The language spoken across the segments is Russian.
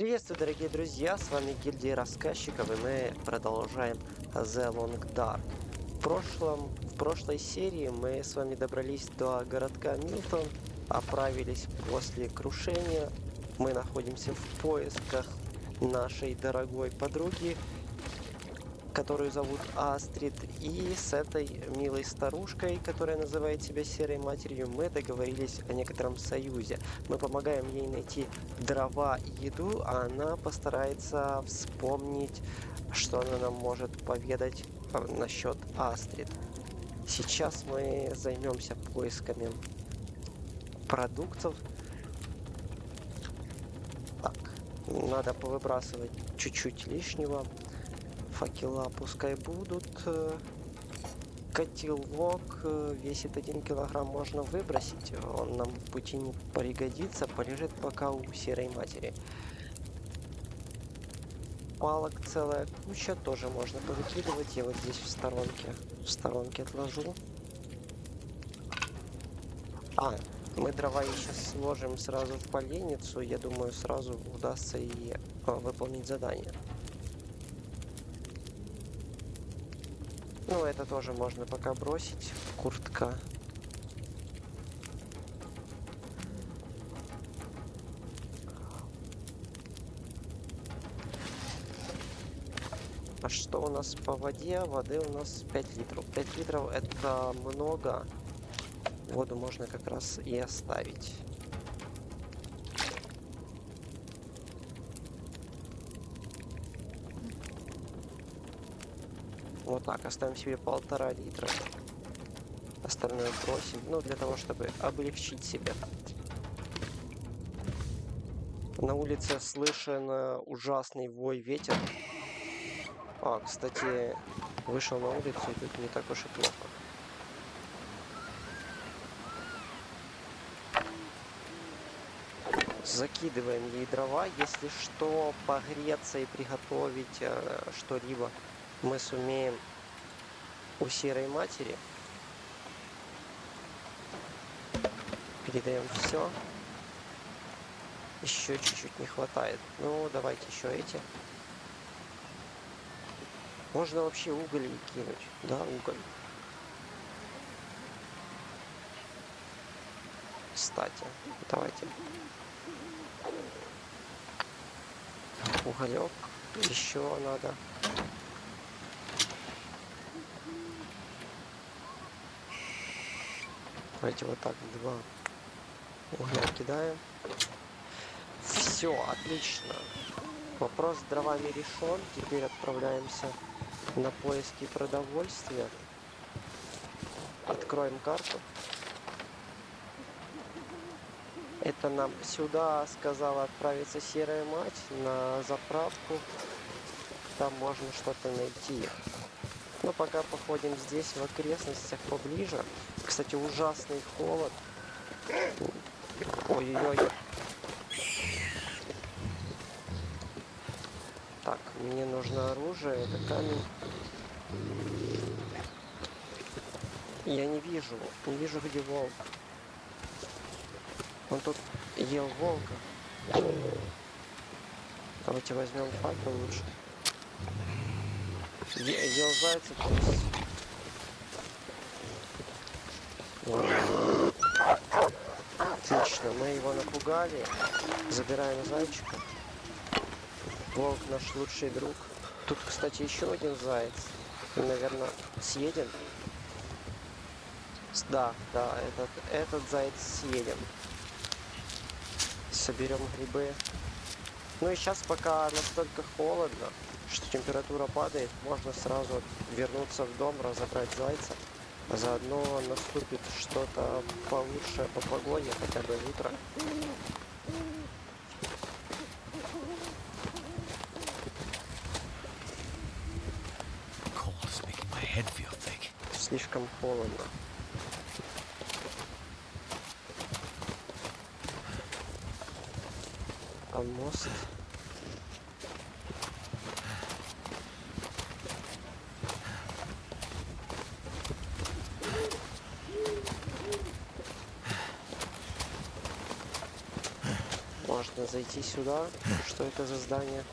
Приветствую, дорогие друзья, с вами гильдия рассказчиков, и мы продолжаем The Long Dark. В прошлой серии мы с вами добрались до городка Милтон, оправились после крушения. Мы находимся в поисках нашей дорогой подруги, которую зовут Астрид, и с этой милой старушкой, которая называет себя Серой Матерью, мы договорились о некотором союзе. Мы помогаем ей найти дрова и еду, а она постарается вспомнить, что она нам может поведать насчет Астрид. Сейчас мы займемся поисками продуктов. Так, надо повыбрасывать чуть-чуть лишнего. Факела пускай будут. Котелок весит 1 килограмм, можно выбросить. Он нам в пути не пригодится. Полежит пока у Серой Матери. Палок целая куча, тоже можно повыкидывать. Я вот здесь в сторонке отложу. Мы дрова еще сложим сразу в поленницу. Я думаю, сразу удастся и выполнить задание. Ну, это тоже можно пока бросить. Куртка. А что у нас по воде? Воды у нас 5 литров. 5 литров это много. Воду можно как раз и оставить. Вот так, оставим себе 1,5 литра. Остальное бросим, ну, для того, чтобы облегчить себя. На улице слышен ужасный вой ветер. Кстати, вышел на улицу, и тут не так уж и плохо. Закидываем ей дрова. Если что, погреться и приготовить что-либо мы сумеем у Серой Матери. Передаем все. Еще чуть-чуть не хватает. Ну, давайте еще эти. Можно вообще уголь и кинуть. Да, уголь. Кстати, давайте. Уголек. Еще надо. Давайте вот так 2 угля кидаем. Все, отлично. Вопрос с дровами решен. Теперь отправляемся на поиски продовольствия. Откроем карту. Это нам сюда сказала отправиться Серая Мать, на заправку. Там можно что-то найти. Но пока походим здесь, в окрестностях поближе. Кстати, ужасный холод. Ой-ой-ой. Так, мне нужно оружие, это камень. Я не вижу, где волк. Он тут ел волка. Давайте возьмем факел лучше. Ел зайца, то есть. Отлично, мы его напугали. Забираем зайчика. Волк наш лучший друг. Тут, кстати, еще один заяц. Наверное, съеден. Да, этот заяц съеден. Соберем грибы. Ну и сейчас пока настолько холодно, что температура падает, можно сразу вернуться в дом, разобрать зайца. А заодно наступит что-то получше по погоде, хотя бы утро. Слишком холодно. А мост? можно зайти сюда. Что это за здание?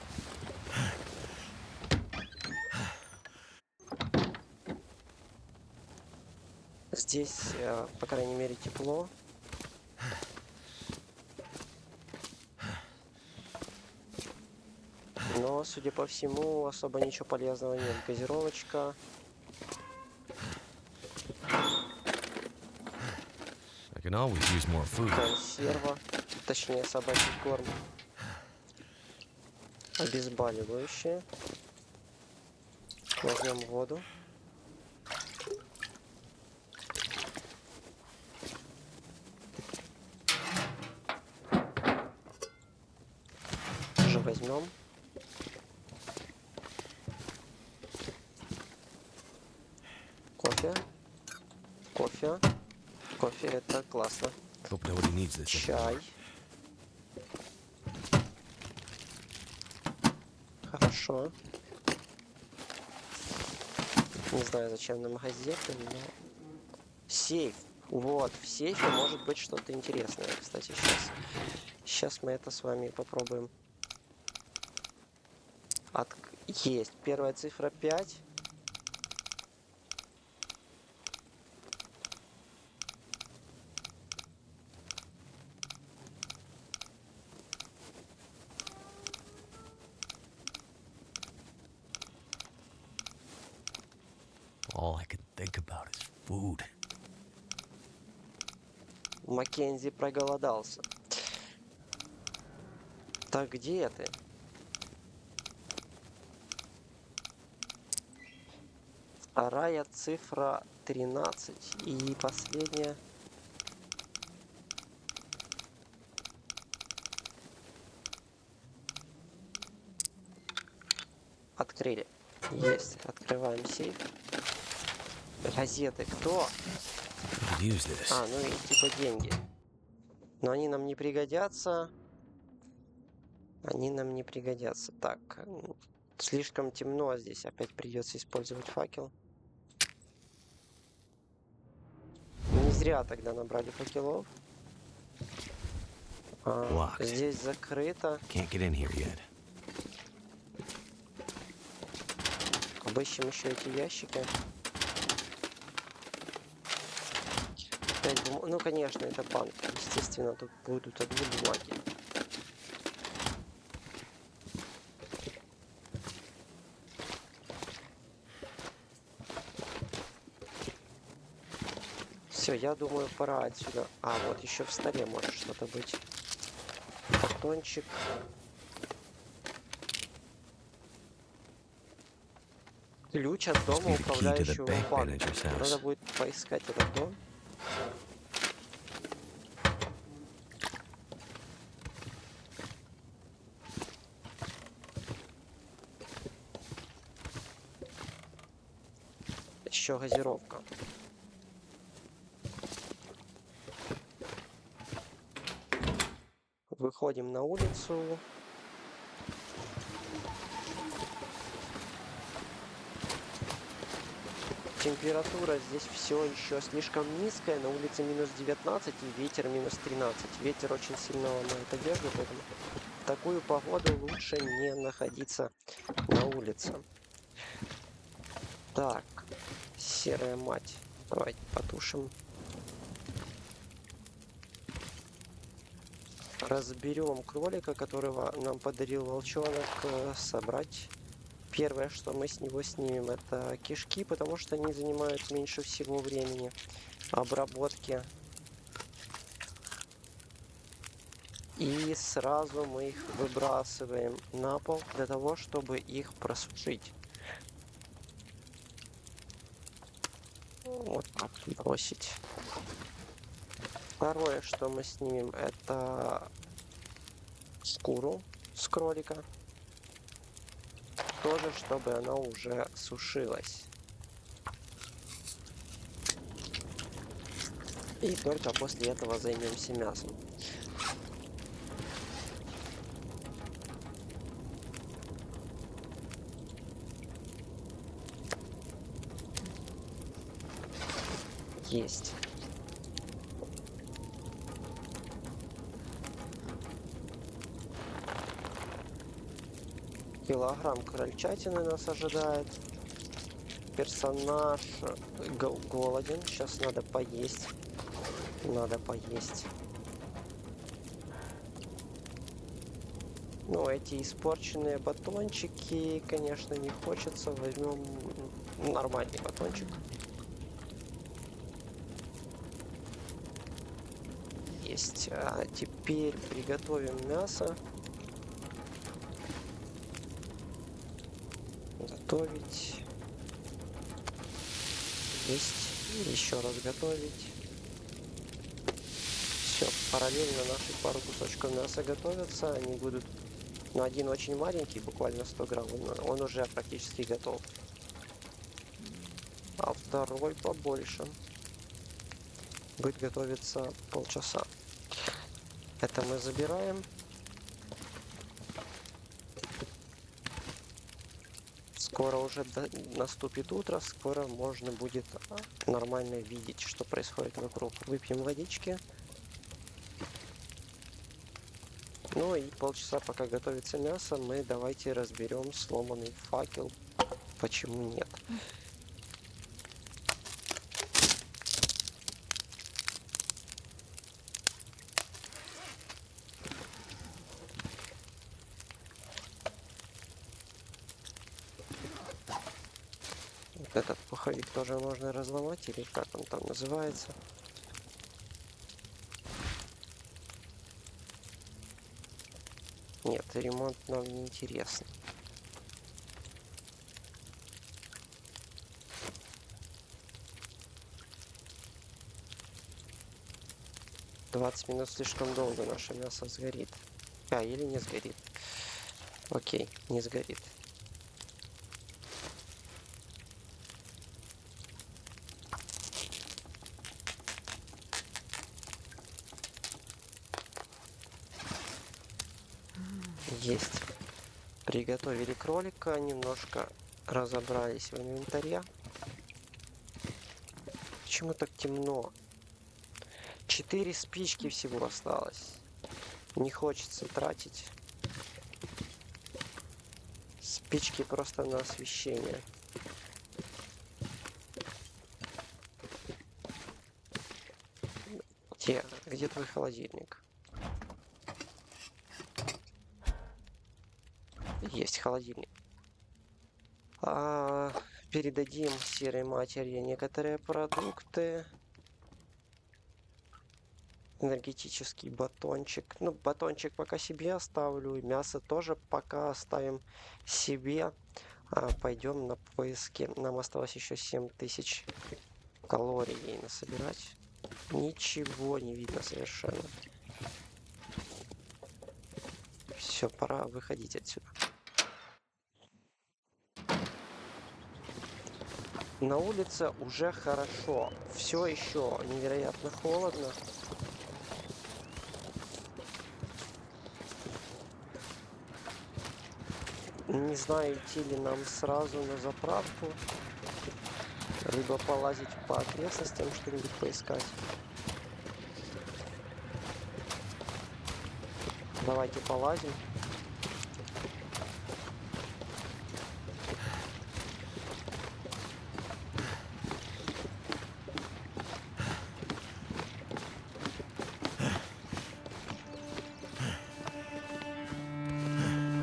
Здесь, по крайней мере, тепло. Но, судя по всему, особо ничего полезного нет. Газировочка. I can always use more food. Консерва. Точнее, собачий корм. Обезболивающее. Возьмем воду. Тоже возьмем. Кофе. Кофе. Кофе это классно. Hope nobody needs this Чай. anymore. Хорошо. Не знаю, зачем нам газеты, но... Сейф. Вот, в сейфе может быть что-то интересное, кстати, сейчас. Сейчас мы это с вами попробуем. Есть. Первая цифра 5. All I can think about is food. Маккензи проголодался. Так, где ты? Вторая цифра 13. И последняя... Открыли. Есть. Открываем сейф. Газеты. Кто? Could use this. А, ну и типа деньги. Но они нам не пригодятся. Они нам не пригодятся. Так. Слишком темно здесь. Опять придется использовать факел. Не зря тогда набрали факелов. Locked. Здесь закрыто. Can't get in here yet. Обыщем еще эти ящики. Ну, конечно, это банк. Естественно, тут будут одни бумаги. Все, я думаю, пора отсюда. А, вот еще в столе может что-то быть. Батончик. Ключ от дома управляющего банка. Надо будет поискать этот дом. Еще газировка. Выходим на улицу. Температура здесь все еще слишком низкая. На улице минус 19 и ветер минус 13. Ветер очень сильно ломает одежду, поэтому в такую погоду лучше не находиться на улице. Так, серая мать. Давайте потушим. Разберем кролика, которого нам подарил волчонок, собрать. Первое, что мы с него снимем, это кишки, потому что они занимают меньше всего времени обработки. И сразу мы их выбрасываем на пол для того, чтобы их просушить. Вот так бросить. Второе, что мы снимем, это шкуру с кролика. Тоже, чтобы она уже сушилась. И только после этого займемся мясом. Есть. Килограмм крольчатины нас ожидает. Персонаж голоден. Сейчас надо поесть. Надо поесть. Ну, эти испорченные батончики, конечно, не хочется. Возьмем нормальный батончик. Есть. А теперь приготовим мясо. Готовить. Есть. Еще раз готовить. Все. Параллельно наши пару кусочков мяса готовятся. Они будут... Ну, один очень маленький, буквально 100 грамм. Он уже практически готов. А второй побольше. Будет готовиться полчаса. Это мы забираем. Скоро уже наступит утро, скоро можно будет нормально видеть, что происходит вокруг. Выпьем водички. Ну и полчаса, пока готовится мясо, мы давайте разберем сломанный факел. Почему нет? Вот этот пуховик тоже можно разломать, или как он там называется. Нет, ремонт нам не интересен. «20 минут слишком долго наше мясо сгорит». А, или не сгорит. Окей, не сгорит. Есть. Приготовили кролика, немножко разобрались в инвентаре. Почему так темно? 4 спички всего осталось. Не хочется тратить спички просто на освещение. Где твой холодильник? Есть холодильник. Передадим серой матери некоторые продукты. Энергетический батончик. Ну, батончик пока себе оставлю. И мясо тоже пока оставим себе. Пойдем на поиски. Нам осталось еще 7000 калорий ей насобирать. Ничего не видно совершенно. Все, пора выходить отсюда. На улице уже хорошо. Все еще невероятно холодно. Не знаю, идти ли нам сразу на заправку, либо полазить по окрестностям, что-нибудь поискать. Давайте полазим.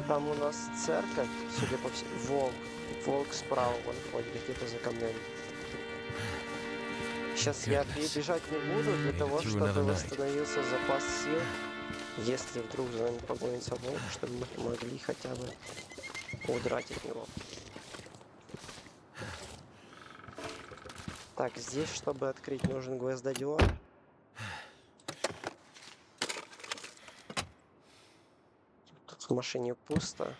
Там у нас церковь, судя по всему. Волк. Волк справа вон ходит где-то за камнями. Сейчас я бежать не буду для того, чтобы восстановился запас сил. Если вдруг за нами погонится волк, чтобы мы могли хотя бы удрать от него. Так, здесь, чтобы открыть, нужен гвоздодер. Тут в машине пусто.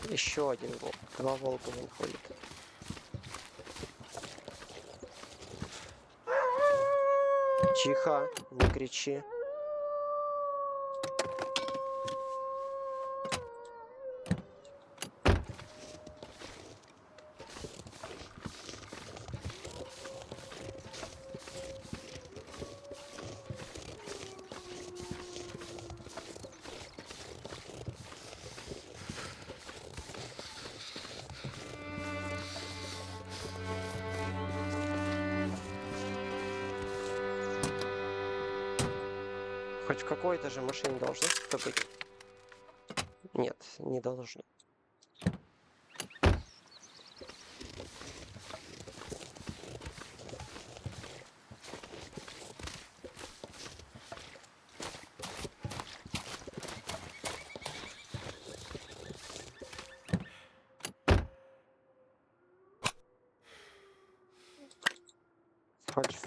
Еще один волк. 2 волка вон ходит. Тихо, не кричи. Хоть в какой-то же машине должно что-то быть. Нет, не должно.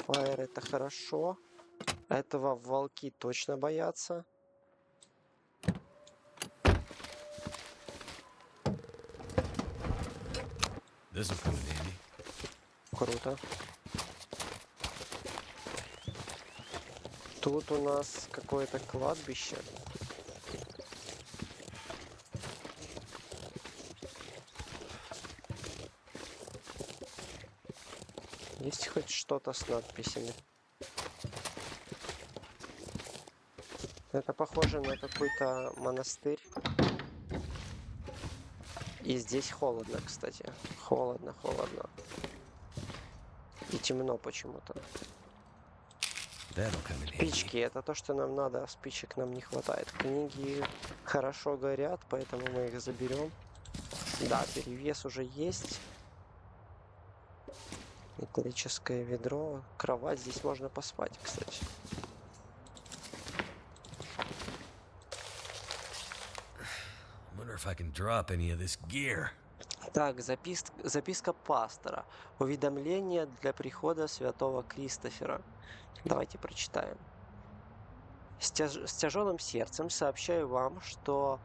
Fire это хорошо. Этого волки точно боятся. This'll come in handy. Круто. Тут у нас какое-то кладбище. Есть хоть что-то с надписями? Это похоже на какой-то монастырь. И здесь холодно, кстати. Холодно, холодно. И темно почему-то. That'll come in handy. Спички, это то, что нам надо, а спичек нам не хватает. Книги хорошо горят, поэтому мы их заберем. Да, перевес уже есть. Металлическое ведро. Кровать, здесь можно поспать, кстати. Wonder if I can drop any of this gear. Так, записка пастора. Уведомление для прихода святого Кристофера. Давайте прочитаем. С тяжелым сердцем сообщаю вам, что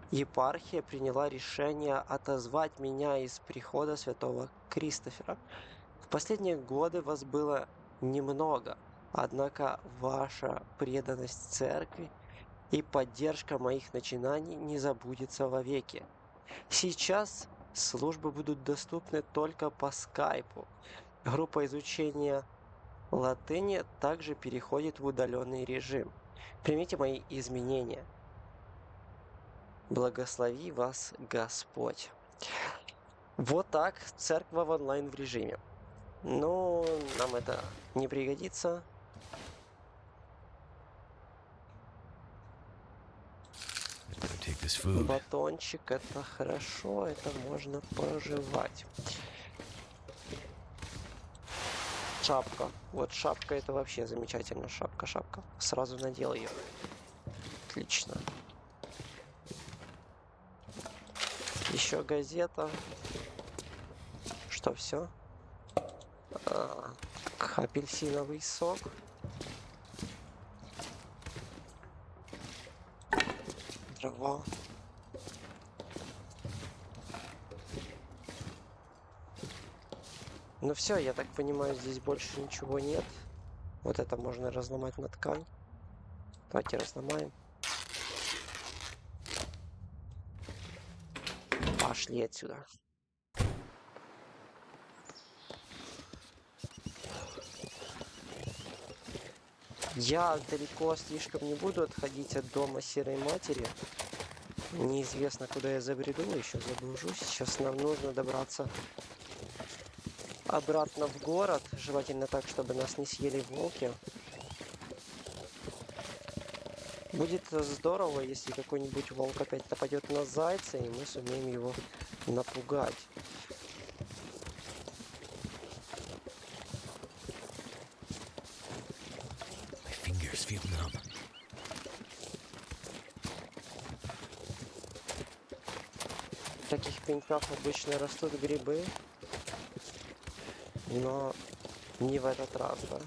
епархия приняла решение отозвать меня из прихода святого Кристофера. В последние годы вас было немного, однако ваша преданность церкви и поддержка моих начинаний не забудется вовеки. Сейчас службы будут доступны только по скайпу. Группа изучения латыни также переходит в удаленный режим. Примите мои изменения. Благослови вас Господь. Вот так, церковь в онлайн в режиме. Ну, нам это не пригодится. Take this food. Батончик, это хорошо, это можно проживать. Шапка. Вот шапка, это вообще замечательно. Шапка. Сразу надел ее. Отлично. Еще газета. Что, все? Апельсиновый сок. Трава. Ну все, я так понимаю, здесь больше ничего нет. Вот это можно разломать на ткань. Давайте разломаем. Пошли отсюда. Я далеко слишком не буду отходить от дома Серой Матери. Неизвестно, куда я забреду, еще заблужусь. Сейчас нам нужно добраться обратно в город. Желательно так, чтобы нас не съели волки. Будет здорово, если какой-нибудь волк опять нападет на зайца, и мы сумеем его напугать. Feel numb. В таких пеньках обычно растут грибы, но не в этот раз, да?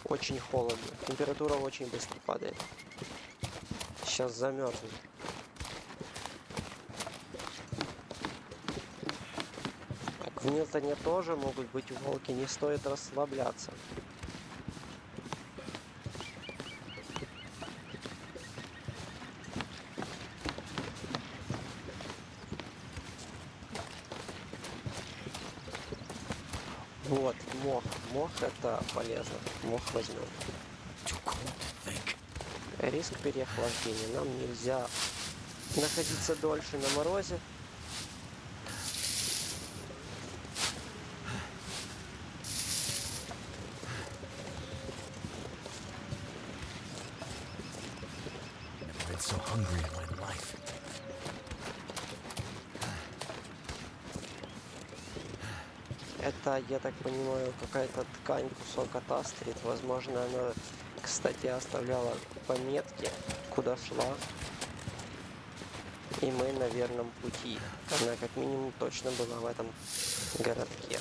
Очень холодно, температура очень быстро падает. Сейчас замерзнет. В Милтоне тоже могут быть волки, не стоит расслабляться. Вот, мох. Мох это полезно. Мох возьмем. Риск переохлаждения. Нам нельзя находиться дольше на морозе. been so hungry in my life. Это, я так понимаю, какая-то ткань, кусок от Астрид. Возможно, она, кстати, оставляла пометки, куда шла. И мы на верном пути. Она как минимум точно была в этом городке.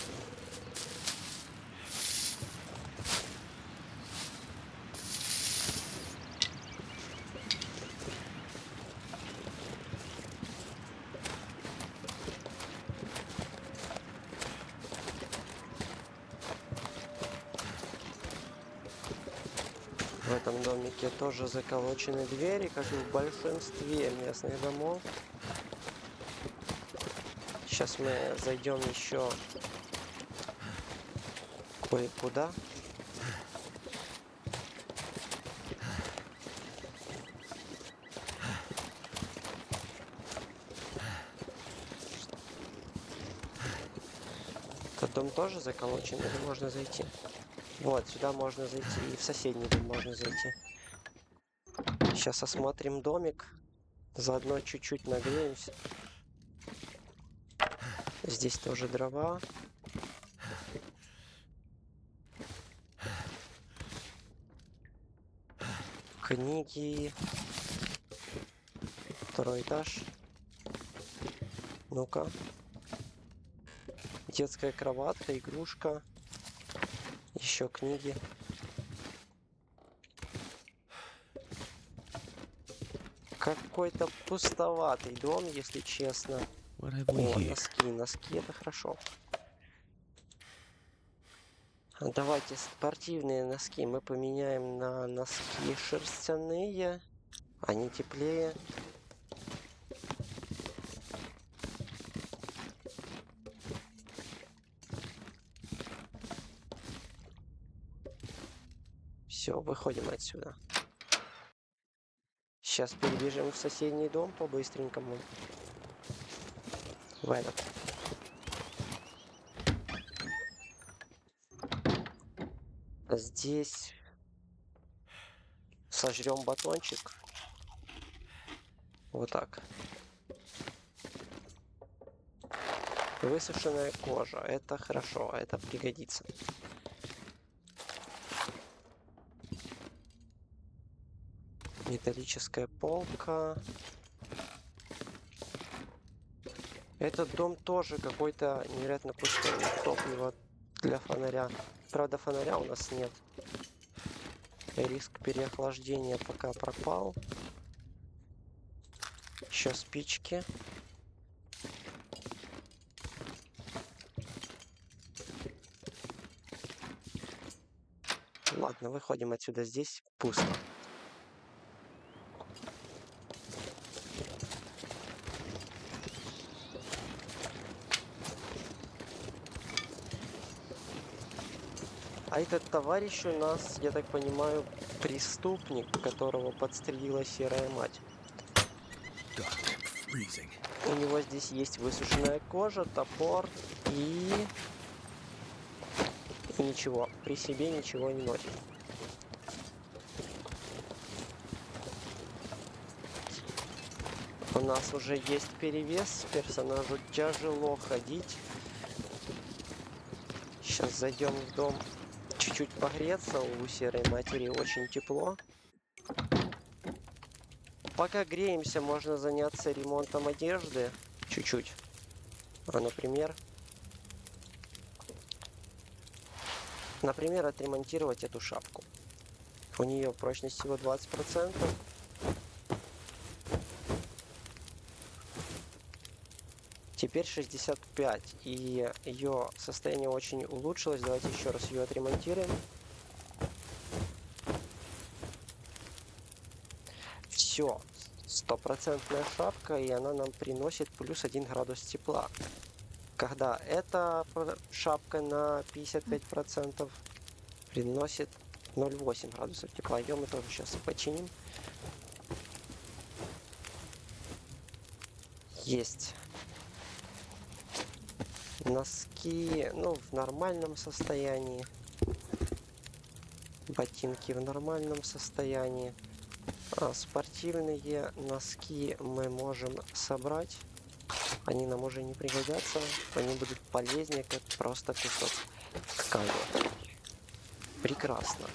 В этом домике тоже заколочены двери, как и в большинстве местных домов. Сейчас мы зайдем еще кое-куда. Этот дом тоже заколочен, или можно зайти? Вот, сюда можно зайти, и в соседний дом можно зайти. Сейчас осмотрим домик, заодно чуть-чуть нагреемся. Здесь тоже дрова. Книги. Второй этаж. Ну-ка. Детская кроватка, игрушка. Еще книги. Какой-то пустоватый дом, если честно. What have we О, here? носки. Носки это хорошо. Давайте спортивные носки мы поменяем на носки шерстяные. Они теплее. Все, выходим отсюда. Сейчас перебежим в соседний дом по-быстренькому. В этот. Здесь сожрем батончик. Вот так. Высушенная кожа. Это хорошо, это пригодится. Металлическая полка. Этот дом тоже какой-то невероятно пустой. Топливо для фонаря. Правда, фонаря у нас нет. Риск переохлаждения пока пропал. Еще спички. Ладно, выходим отсюда. Здесь пусто. А этот товарищ у нас, я так понимаю, преступник, которого подстрелила серая мать. Dark, freezing. У него здесь есть высушенная кожа, топор и ничего. При себе ничего не носит. У нас уже есть перевес, персонажу тяжело ходить. Сейчас зайдем в дом чуть-чуть погреться, у серой матери очень тепло. Пока греемся, можно заняться ремонтом одежды чуть-чуть. Например, отремонтировать эту шапку. У нее прочность всего 20%. Теперь 65, и ее состояние очень улучшилось. Давайте еще раз ее отремонтируем. Все, стопроцентная шапка, и она нам приносит плюс 1 градус тепла. Когда эта шапка на 55% приносит 0,8 градусов тепла. Ее мы тоже сейчас починим. Есть. Носки, ну, в нормальном состоянии. Ботинки в нормальном состоянии. Спортивные носки мы можем собрать. Они нам уже не пригодятся. Они будут полезнее, как просто кусок ткани. Прекрасно.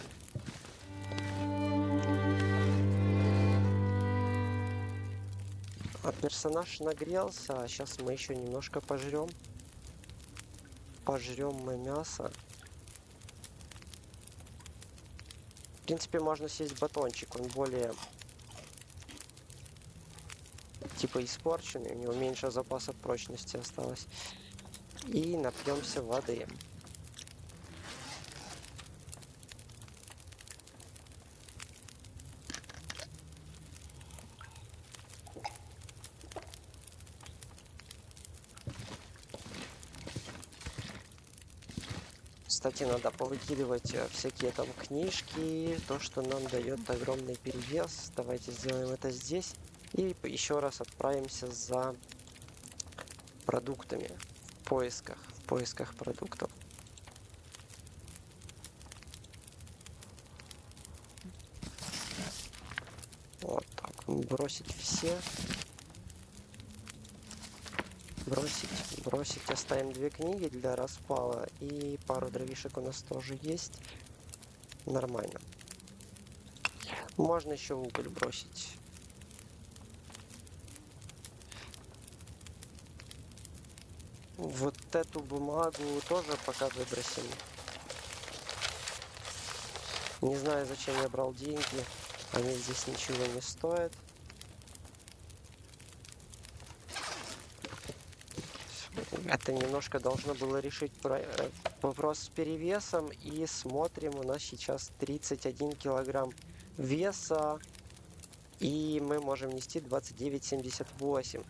Персонаж нагрелся, а сейчас мы еще немножко пожрем. Пожрем мы мясо. В принципе, можно съесть батончик, он более типа испорченный, у него меньше запасов прочности осталось. И напьемся воды. Кстати, надо повыкидывать всякие там книжки, то, что нам дает огромный перевес. Давайте сделаем это здесь. И еще раз отправимся за продуктами в поисках продуктов. Вот так, бросить все. Бросить. Оставим 2 книги для распала. И пару дровишек у нас тоже есть. Нормально. Можно еще уголь бросить. Вот эту бумагу тоже пока выбросим. Не знаю, зачем я брал деньги. Они здесь ничего не стоят. Это немножко должно было решить вопрос с перевесом. И смотрим, у нас сейчас 31 килограмм веса. И мы можем нести 29,78.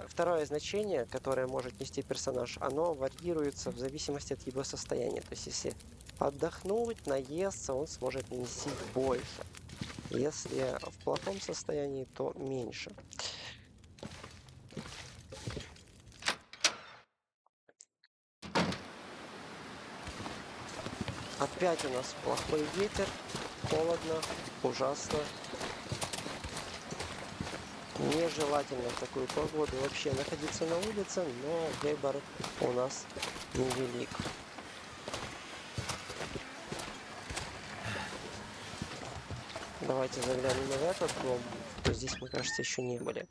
Второе значение, которое может нести персонаж, оно варьируется в зависимости от его состояния. То есть, если отдохнуть, наесться, он сможет нести больше. Если в плохом состоянии, то меньше. Опять у нас плохой ветер, холодно, ужасно. Нежелательно в такую погоду вообще находиться на улице, но выбор у нас невелик. Давайте заглянем в этот дом. Здесь мы, кажется, еще не были.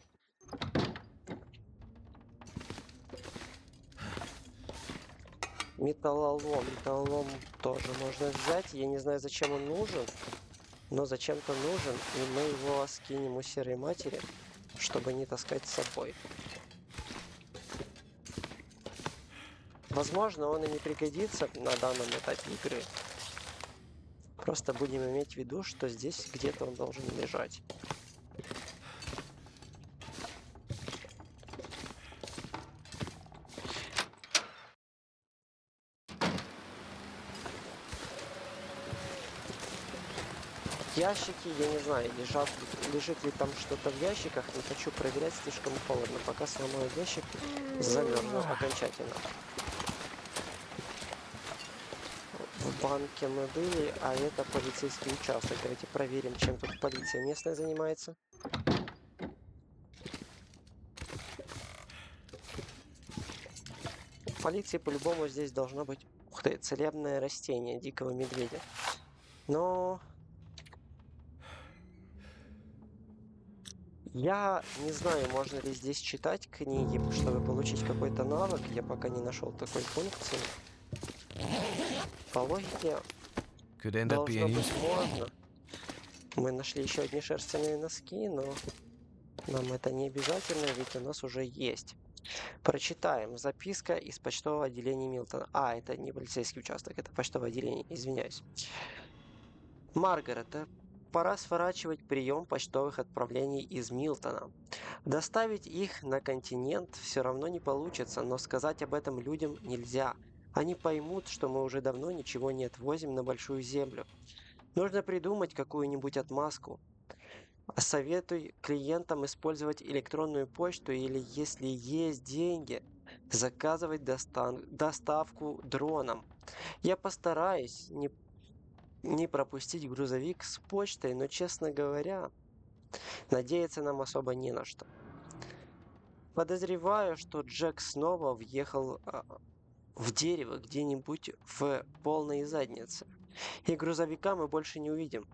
Металлолом тоже можно взять. Я не знаю, зачем он нужен, но зачем-то нужен. И мы его скинем у серой матери, чтобы не таскать с собой. Возможно, он и не пригодится на данном этапе игры. Просто будем иметь в виду, что здесь где-то он должен лежать. Ящики, я не знаю, лежит ли там что-то в ящиках, не хочу проверять, слишком холодно. Пока сломаю ящик, замерзну окончательно. В банке мы были, а это полицейский участок. Давайте проверим, чем тут полиция местная занимается. Полиции по-любому здесь должно быть, ух ты, целебное растение дикого медведя. Но я не знаю, можно ли здесь читать книги, чтобы получить какой-то навык. Я пока не нашел такой функции. По логике Could end up должно being быть useful. можно. Мы нашли еще одни шерстяные носки, но нам это не обязательно, ведь у нас уже есть. Прочитаем. Записка из почтового отделения Милтона. Это не полицейский участок, это почтовое отделение, извиняюсь. Маргарет, пора сворачивать прием почтовых отправлений из Милтона. Доставить их на континент все равно не получится, но сказать об этом людям нельзя. Они поймут, что мы уже давно ничего не отвозим на Большую Землю. Нужно придумать какую-нибудь отмазку. Советуй клиентам использовать электронную почту или, если есть деньги, заказывать доставку дроном. Я постараюсь не пропустить грузовик с почтой, но, честно говоря, надеяться нам особо не на что. Подозреваю, что Джек снова въехал в дерево где-нибудь в полной заднице. И грузовика мы больше не увидим.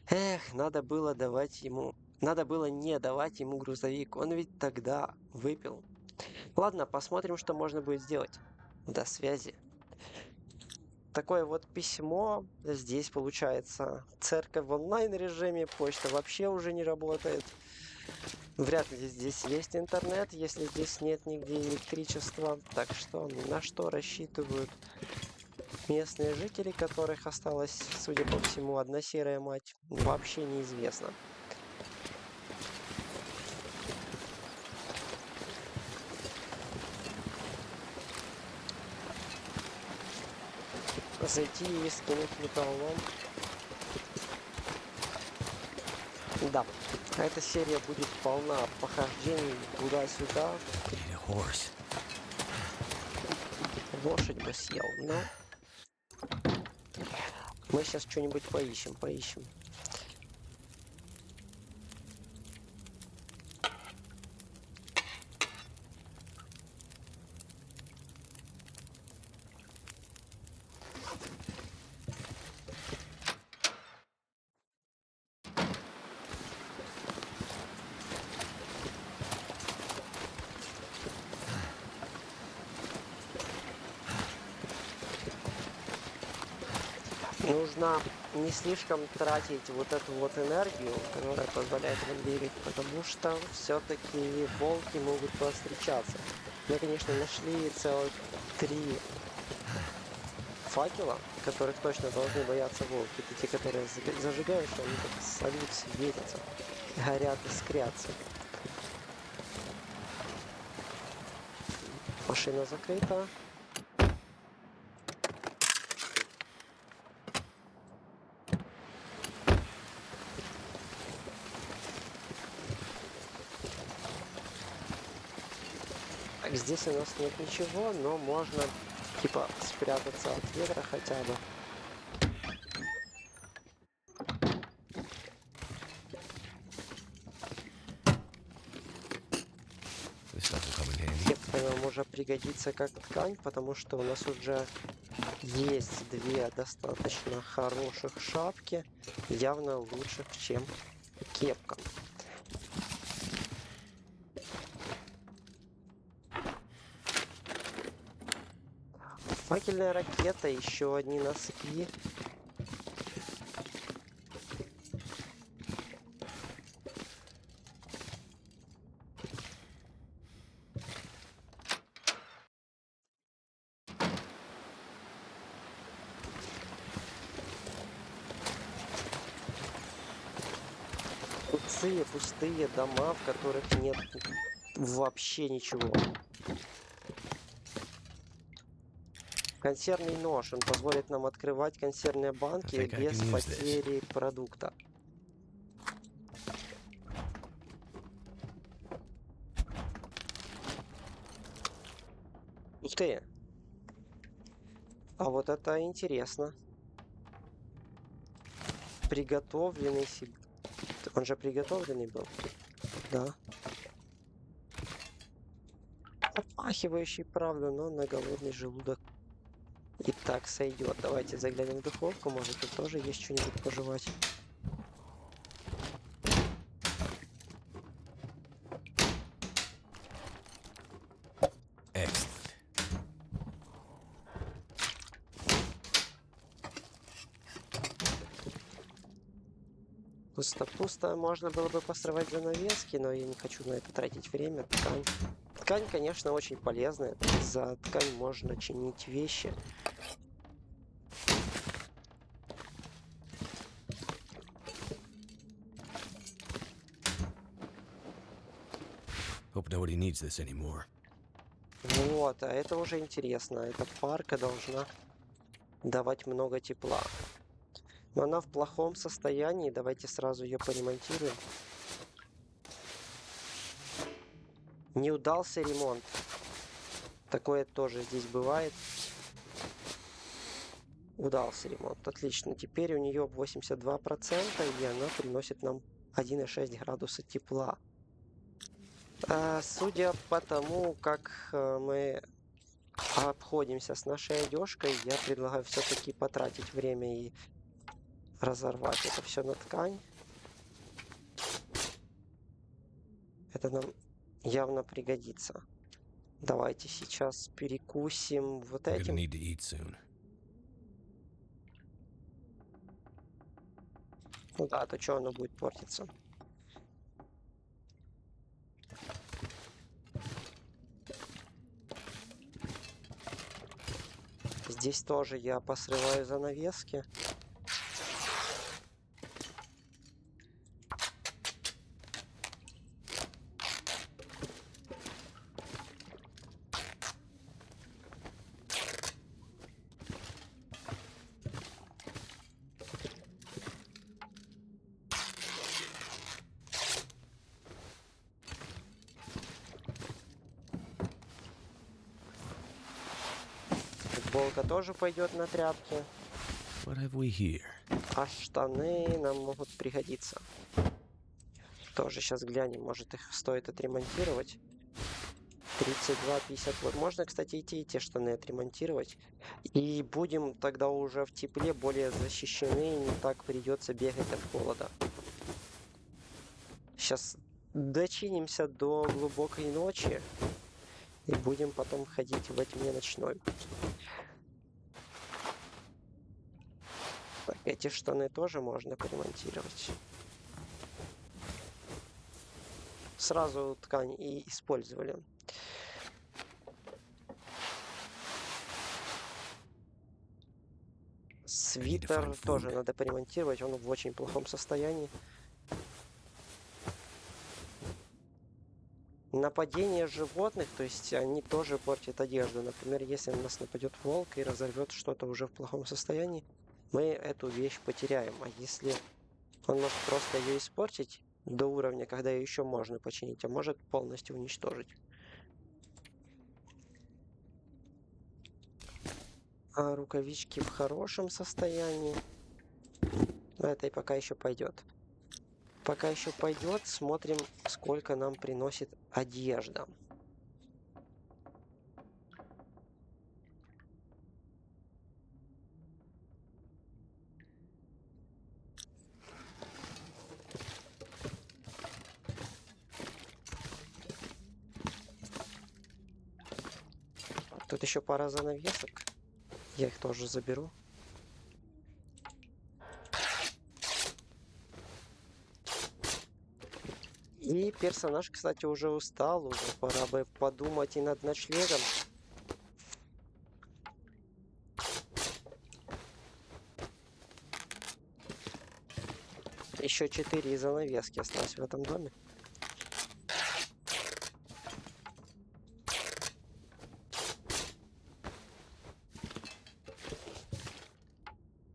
Эх, надо было не давать ему грузовик. Он ведь тогда выпил. Ладно, посмотрим, что можно будет сделать. До связи. Такое вот письмо. Здесь получается церковь в онлайн-режиме, почта вообще уже не работает. Вряд ли здесь есть интернет, если здесь нет нигде электричества. Так что на что рассчитывают местные жители, которых осталась, судя по всему, одна серая мать, вообще неизвестно. Зайти и скинуть металлолом. Да, эта серия будет полна похождений туда-сюда. Need a horse. Лошадь бы съел, но мы сейчас что-нибудь поищем. Нужно не слишком тратить вот эту вот энергию, которая позволяет вам бегать, потому что все-таки волки могут повстречаться. Мы, конечно, нашли целых 3 факела, которых точно должны бояться волки. Это те, которые зажигаешь, они как салют светятся, горят, искрятся. Машина закрыта. Так, здесь у нас нет ничего, но можно типа спрятаться от ветра хотя бы. This stuff will come in handy. Кепка нам уже пригодится как ткань, потому что у нас уже есть 2 достаточно хороших шапки, явно лучших, чем кепка. Факельная ракета, еще одни носки. Пустые дома, в которых нет вообще ничего. Консервный нож. Он позволит нам открывать консервные банки I think I без can use потери продукта. Ух ты! А вот это интересно. Приготовленный себе. Он же приготовленный был. Да. Попахивающий, правда, но на голодный желудок и так сойдет. Давайте заглянем в духовку. Может, тут тоже есть что-нибудь пожевать. Excellent. Пусто-пусто. Можно было бы построить занавески, но я не хочу на это тратить время. Ткань. Ткань, конечно, очень полезная. За ткань можно чинить вещи. Hope nobody needs this anymore. Вот, а это уже интересно. Эта парка должна давать много тепла. Но она в плохом состоянии. Давайте сразу ее поремонтируем. Не удался ремонт. Такое тоже здесь бывает. удался ремонт. Отлично. Теперь у нее 82%, и она приносит нам 1,6 градуса тепла. Судя по тому, как мы обходимся с нашей одежкой, я предлагаю все-таки потратить время и разорвать это все на ткань. Это нам явно пригодится. Давайте сейчас перекусим вот I'm gonna этим. need to eat soon. Ну да, а то что оно будет портиться. Здесь тоже я посрываю занавески. Футболка тоже пойдет на тряпки. What have we here? А штаны нам могут пригодиться. Тоже сейчас глянем, может их стоит отремонтировать. 32-50 вот. Можно, кстати, и те штаны отремонтировать. И будем тогда уже в тепле более защищены, и не так придется бегать от холода. Сейчас дочинимся до глубокой ночи. И будем потом ходить во тьме ночной. Так, эти штаны тоже можно поремонтировать. Сразу ткань и использовали. Свитер тоже надо поремонтировать, он в очень плохом состоянии. Нападение животных, то есть они тоже портят одежду. Например, если на нас нападет волк и разорвет что-то уже в плохом состоянии, мы эту вещь потеряем. А если он может просто ее испортить до уровня, когда ее еще можно починить, а может полностью уничтожить. А рукавички в хорошем состоянии. Но это и пока еще пойдет. Пока еще пойдет, смотрим, сколько нам приносит одежда. Тут еще пара занавесок. Я их тоже заберу. И персонаж, кстати, уже устал. Уже пора бы подумать и над ночлегом. Еще 4 занавески осталось в этом доме.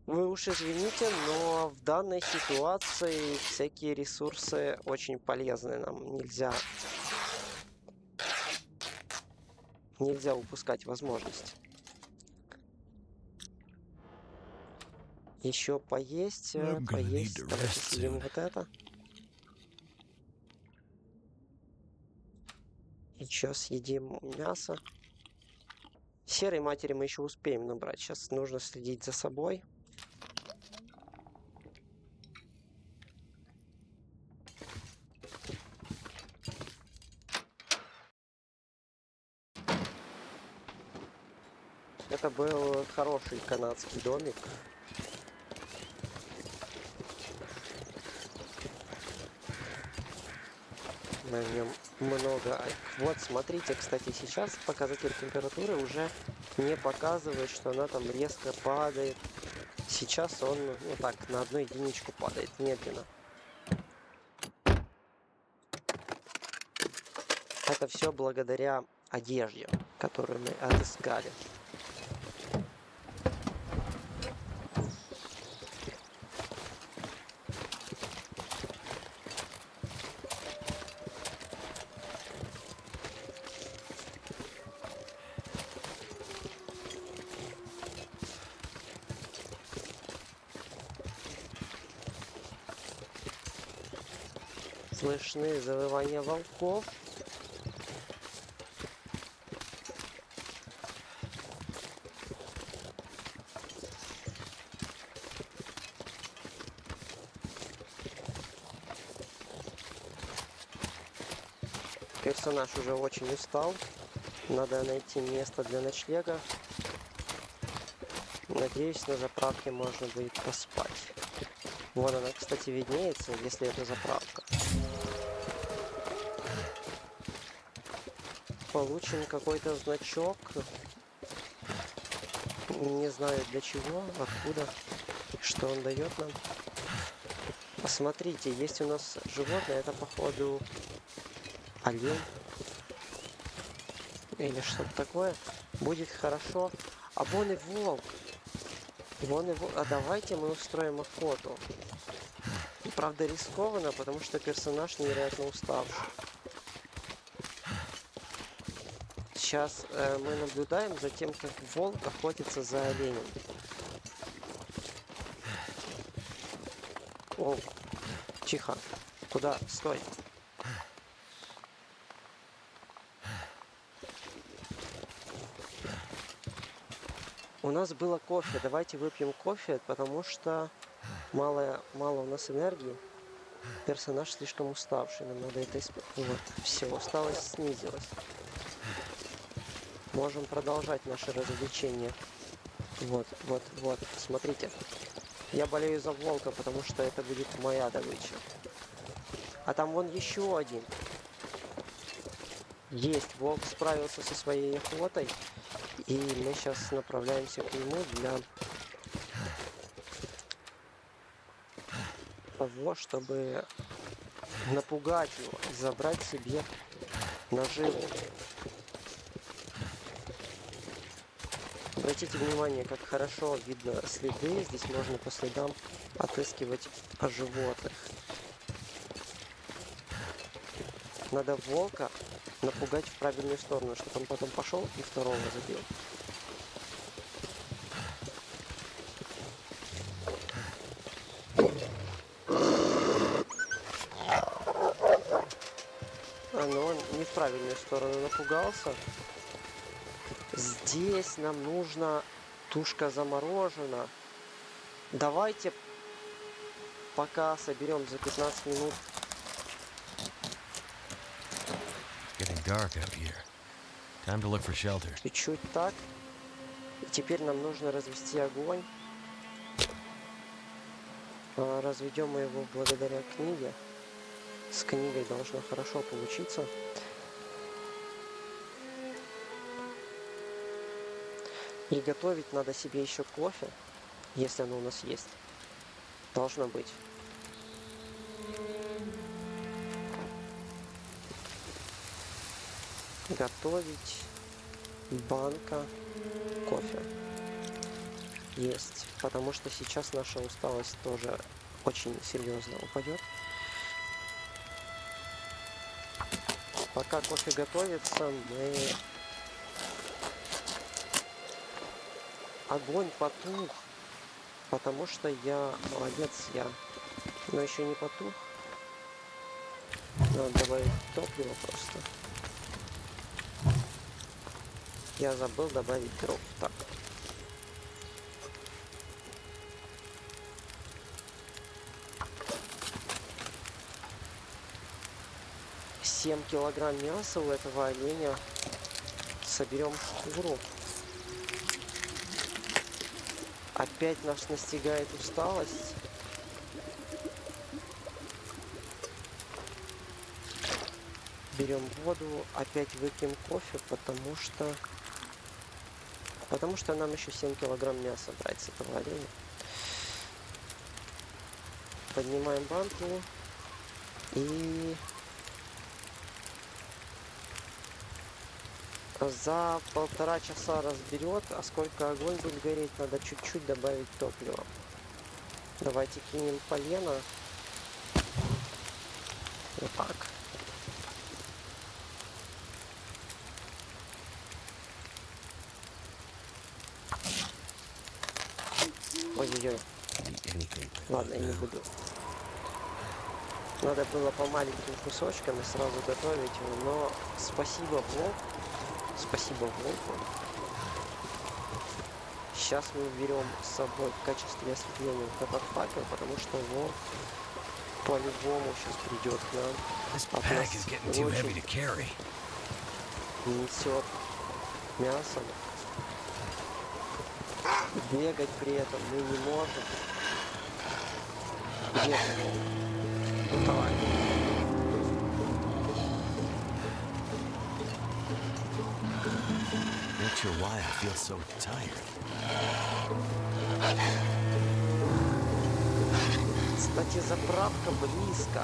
Вы уж извините, но в данной ситуации всякие ресурсы очень полезны нам. Нельзя упускать возможность. Еще поесть. Давайте съедим вот это. Еще съедим мясо. Серой матери мы еще успеем набрать. Сейчас нужно следить за собой. Это был хороший канадский домик. На нем много. Вот, смотрите, кстати, сейчас показатель температуры уже не показывает, что она там резко падает. Сейчас он, ну так, на 1 единичку падает медленно. Это все благодаря одежде, которую мы отыскали. Слышны завывания волков. Персонаж уже очень устал. Надо найти место для ночлега. Надеюсь, на заправке можно будет поспать. Вон она, кстати, виднеется, если это заправка. Получен какой-то значок. Не знаю для чего, откуда, что он дает нам. Посмотрите, есть у нас животное, это походу олень. Или что-то такое. Будет хорошо. А вон и волк. Вон и волк. А давайте мы устроим охоту. Правда, рискованно, потому что персонаж невероятно уставший. Сейчас мы наблюдаем за тем, как волк охотится за оленем. О, тихо. Куда? Стой. У нас было кофе. Давайте выпьем кофе, потому что мало у нас энергии. Персонаж слишком уставший. Нам надо это исправить. Вот, все, усталость снизилась. Можем продолжать наше развлечение. Вот. Смотрите. Я болею за волка, потому что это будет моя добыча. А там вон еще один. Есть. Волк справился со своей охотой. И мы сейчас направляемся к нему для того, чтобы напугать его и забрать себе наживу. Обратите внимание, как хорошо видно следы. Здесь можно по следам отыскивать животных. Надо волка напугать в правильную сторону, чтобы он потом пошел и второго забил. Но он не в правильную сторону напугался. Здесь нам нужно тушка заморожена. Давайте пока соберем за 15 минут. Getting dark out here. Time to look for shelter. Чуть-чуть так. И теперь нам нужно развести огонь. Разведем мы его благодаря книге. С книгой должно хорошо получиться. И готовить надо себе еще кофе, если оно у нас есть. Должно быть. Готовить банка кофе. Есть. Потому что сейчас наша усталость тоже очень серьезно упадет. Пока кофе готовится, мы... Огонь потух, потому что я молодец, но еще не потух. Надо добавить топливо просто. Я забыл добавить дров. Так. Семь килограмм мяса у этого оленя. Соберем шкуру. Опять нас настигает усталость. Берем воду, опять выпьем кофе, потому что нам еще 7 килограмм мяса брать с этого оленя. Поднимаем банку и за 1,5 часа разберет, а сколько огонь будет гореть, надо чуть-чуть добавить топлива. Давайте кинем полено. Вот так. Ой-ой-ой. Ладно, я не буду. Надо было по маленьким кусочкам и сразу готовить его, но спасибо волку. Сейчас мы берем с собой в качестве осветления вот этот факел, потому что волк по-любому сейчас придет к нам. This От pack нас is getting too heavy to carry. несет мясом. Бегать при этом мы не можем. Где ты? Ну, давай. Not sure why I feel so tired. Кстати, заправка близко.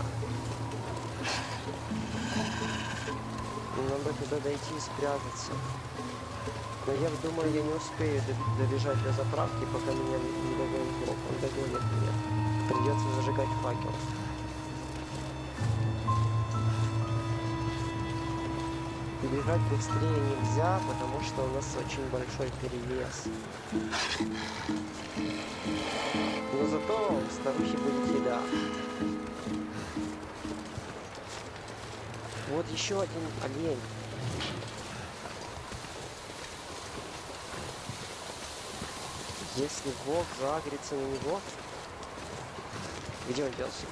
Нам бы туда дойти и спрятаться. Но я думаю, я не успею добежать до заправки, пока меня не догонит волк. Он догонит меня. Придется зажигать факел. Бежать быстрее нельзя, потому что у нас очень большой перевес. Но зато у старухи будет еда. Вот еще один олень. Если волк загрится на него... Где он делся?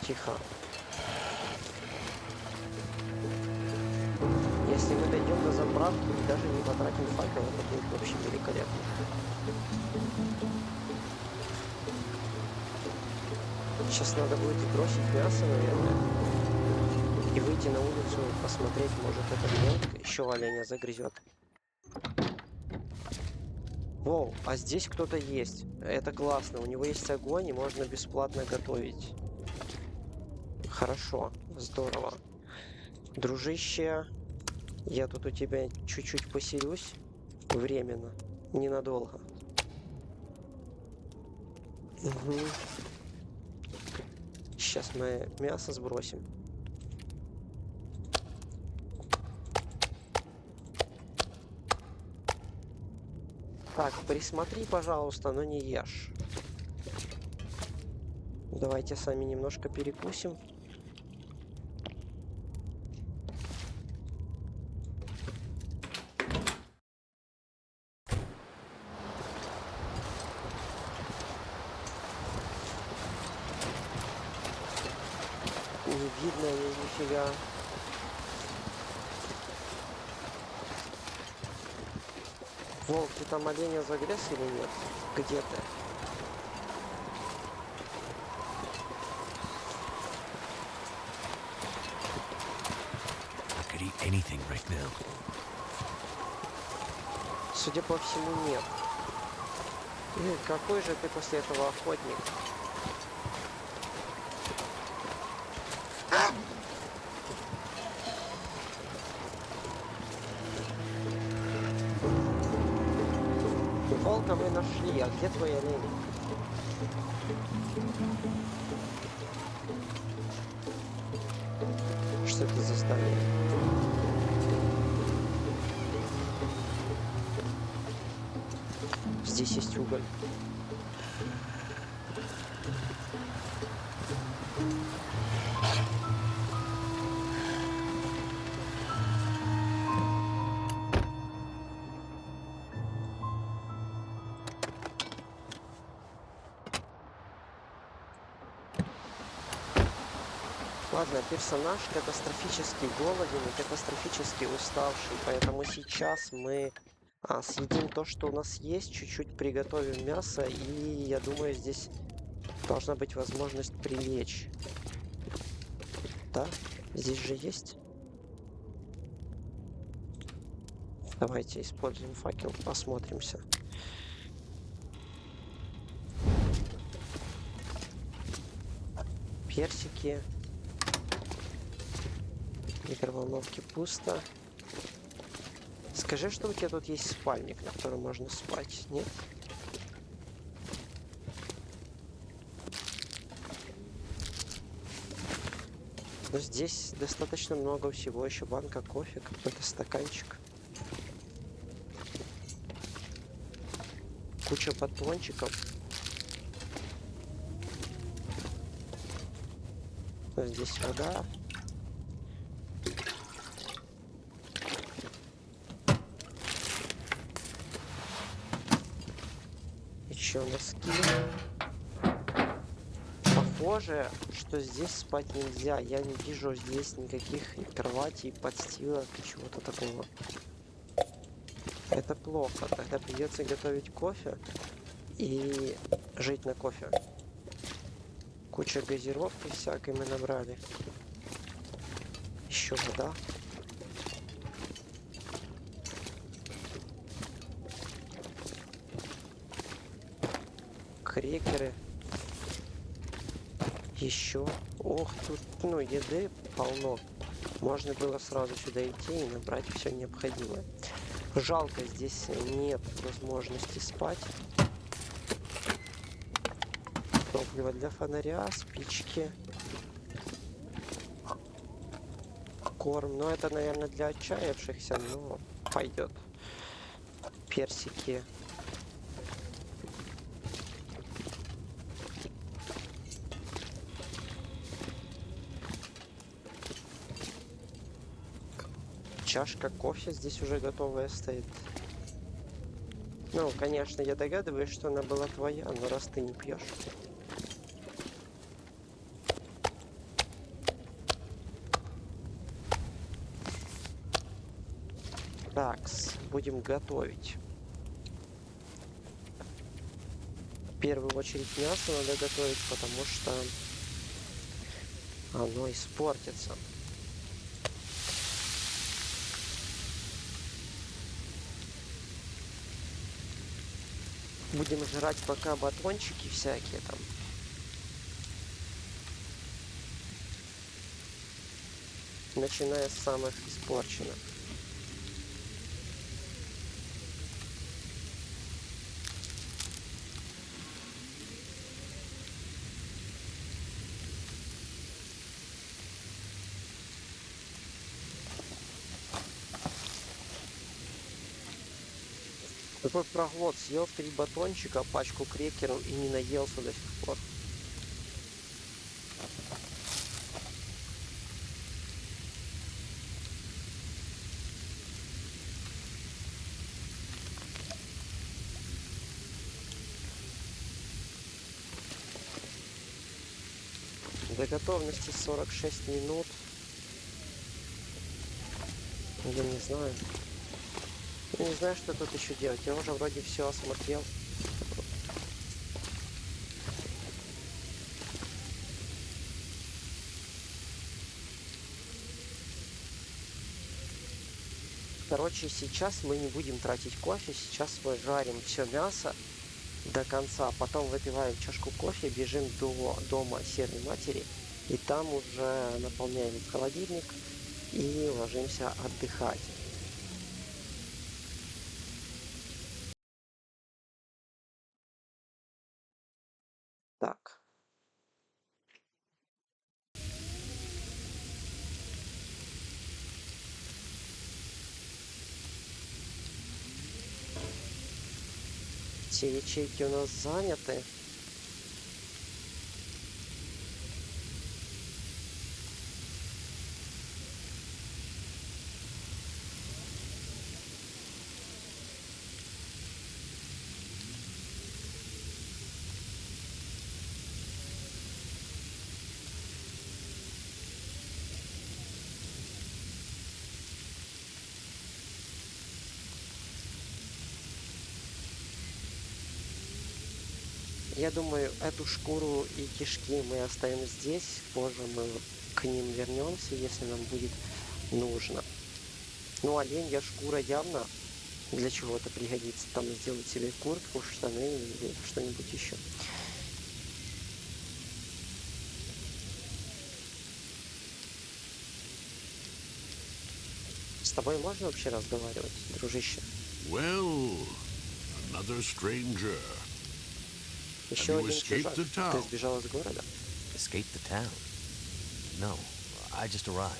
Тихо. Если мы дойдем до заправки и даже не потратим факел, это будет вообще великолепно. Сейчас надо будет бросить мясо, наверное, и выйти на улицу и посмотреть, может этот волк еще оленя загрызет. Воу, а здесь кто-то есть. Это классно. У него есть огонь и можно бесплатно готовить. Хорошо, здорово. Дружище, я тут у тебя чуть-чуть поселюсь. Временно. Ненадолго. Угу. Сейчас мы мясо сбросим. Так, присмотри, пожалуйста, но не ешь. Давайте сами немножко перекусим. Не видно нифига. Волк, ты там оленя загрыз или нет? Где ты? I could eat anything right now. Судя по всему, нет. Какой же ты после этого охотник? Волка мы нашли, а где твои олени? Что это за здание? Здесь есть уголь. Ладно, персонаж катастрофически голоден и катастрофически уставший, поэтому сейчас мы съедим то, что у нас есть, чуть-чуть приготовим мясо, и я думаю, здесь должна быть возможность прилечь. Да? Здесь же есть? Давайте используем факел, осмотримся. Персики. Микроволновки пусто. Скажи, что у тебя тут есть спальник, на котором можно спать, нет? Но здесь достаточно много всего. Еще банка кофе, какой-то стаканчик. Куча батончиков. Здесь вода. Еще носки. Похоже, что здесь спать нельзя. Я не вижу здесь никаких кроватей, подстилок и чего-то такого. Это плохо. Тогда придется готовить кофе и жить на кофе. Куча газировки всякой мы набрали. Еще вода. Крекеры. Еще. Ох, тут, ну, еды полно. Можно было сразу сюда идти и набрать все необходимое. Жалко, здесь нет возможности спать. Топливо для фонаря, спички. Корм. Ну, это, наверное, для отчаявшихся, но пойдет. Персики. Чашка кофе здесь уже готовая стоит. Ну, конечно, я догадываюсь, что она была твоя, но раз ты не пьешь. Такс, будем готовить. В первую очередь мясо надо готовить, потому что оно испортится. Будем жрать пока батончики всякие там. Начиная с самых испорченных. Такой проглот, съел 3 батончика, пачку крекеров и не наелся до сих пор. До готовности 46 минут. Я не знаю. Я не знаю, что тут еще делать. Я уже вроде все осмотрел. Короче, сейчас мы не будем тратить кофе. Сейчас мы жарим все мясо до конца. Потом выпиваем чашку кофе, бежим до дома Серой Матери. И там уже наполняем холодильник и ложимся отдыхать. Так. Все ячейки у нас заняты. Я думаю, эту шкуру и кишки мы оставим здесь. Позже мы к ним вернемся, если нам будет нужно. Ну, оленья шкура явно для чего-то пригодится. Там сделать себе куртку, штаны или что-нибудь еще. С тобой можно вообще разговаривать, дружище? Well, another stranger. Еще you один escaped чужак. the town? Ты сбежал из города? Escape the town? No, I just arrived.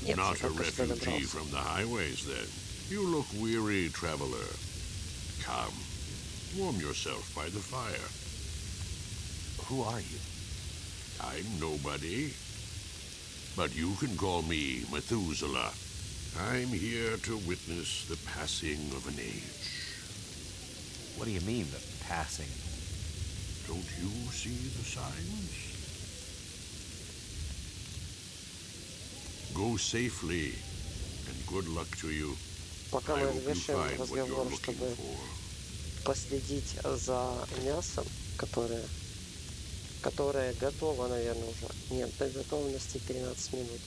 Нет, Not я a только что refugee добрался. from the highways, then. You look weary, traveler. Come, warm yourself by the fire. Who are you? I'm nobody, but you can call me Methuselah. I'm here to witness the passing of an age. What do you mean, the passing? Don't you see the signs? Go safely, and good luck to you. Пока I мы hope you завершим find what you're разговор, looking чтобы for. последить за мясом, которое готово, наверное, уже. Нет, до готовности 13 минут.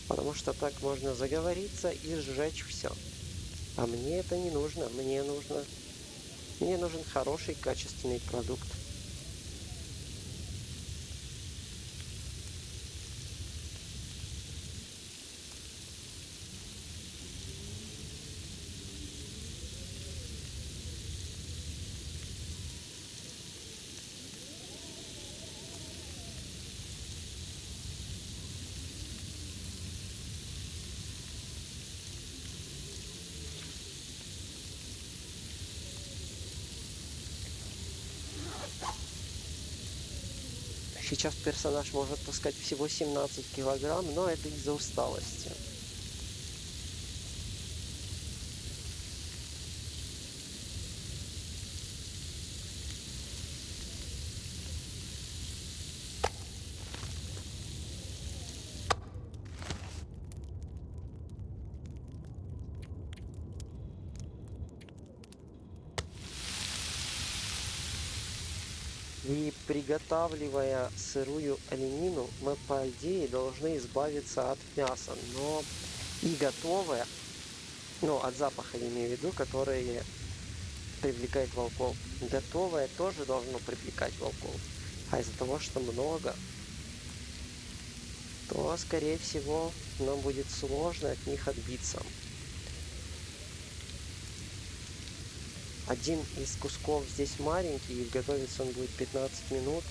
Потому что так можно заговориться и сжечь все. А мне это не нужно. Мне нужен хороший, качественный продукт. Сейчас персонаж может таскать всего 17 килограмм, но это из-за усталости. И приготавливая сырую оленину, мы, по идее, должны избавиться от мяса, но и готовое, ну, от запаха я имею в виду, который привлекает волков. Готовое тоже должно привлекать волков. А из-за того, что много, то, скорее всего, нам будет сложно от них отбиться. Один из кусков здесь маленький, и готовиться он будет 15 минут.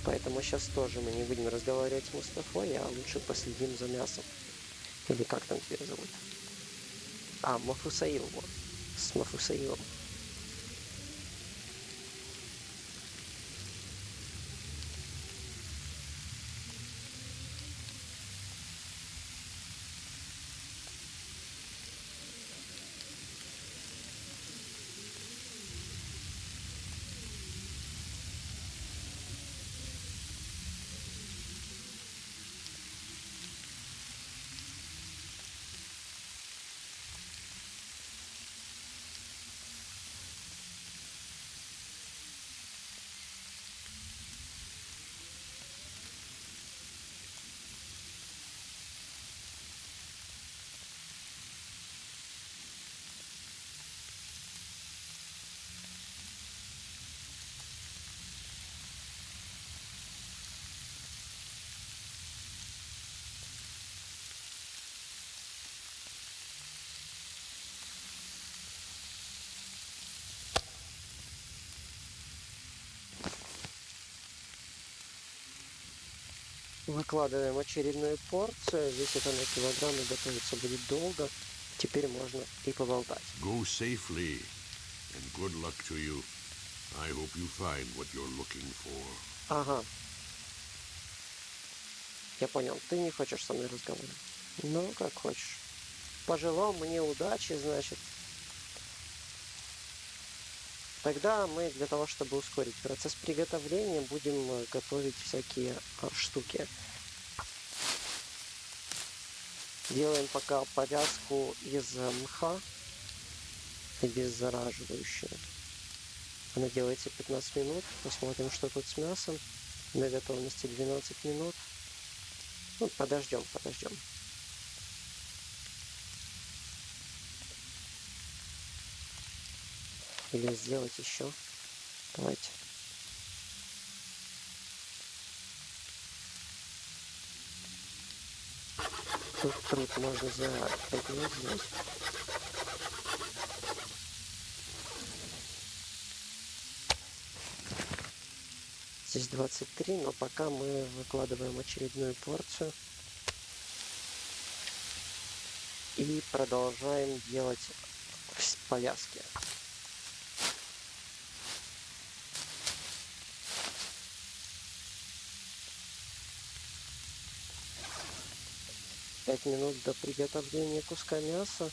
Поэтому сейчас тоже мы не будем разговаривать с Мустафой, а лучше последим за мясом. Или как там тебя зовут? А, Мафусаил, вот. С Мафусаилом. Выкладываем очередную порцию. Весит она килограмм и готовиться будет долго. Теперь можно и поболтать. Go safely, and good luck to you. I hope you find what you're looking for. Ага. Я понял. Ты не хочешь со мной разговаривать. Ну, как хочешь. Пожелал мне удачи, значит. Тогда мы для того, чтобы ускорить процесс приготовления, будем готовить всякие штуки. Делаем пока повязку из мха, обеззараживающую. Она делается 15 минут. Посмотрим, что тут с мясом. На готовности 12 минут. Ну, подождем. Или сделать еще. Давайте. Тут труд можно за 5 минут сделать. Здесь 23, но пока мы выкладываем очередную порцию. И продолжаем делать повязки. 5 минут до приготовления куска мяса.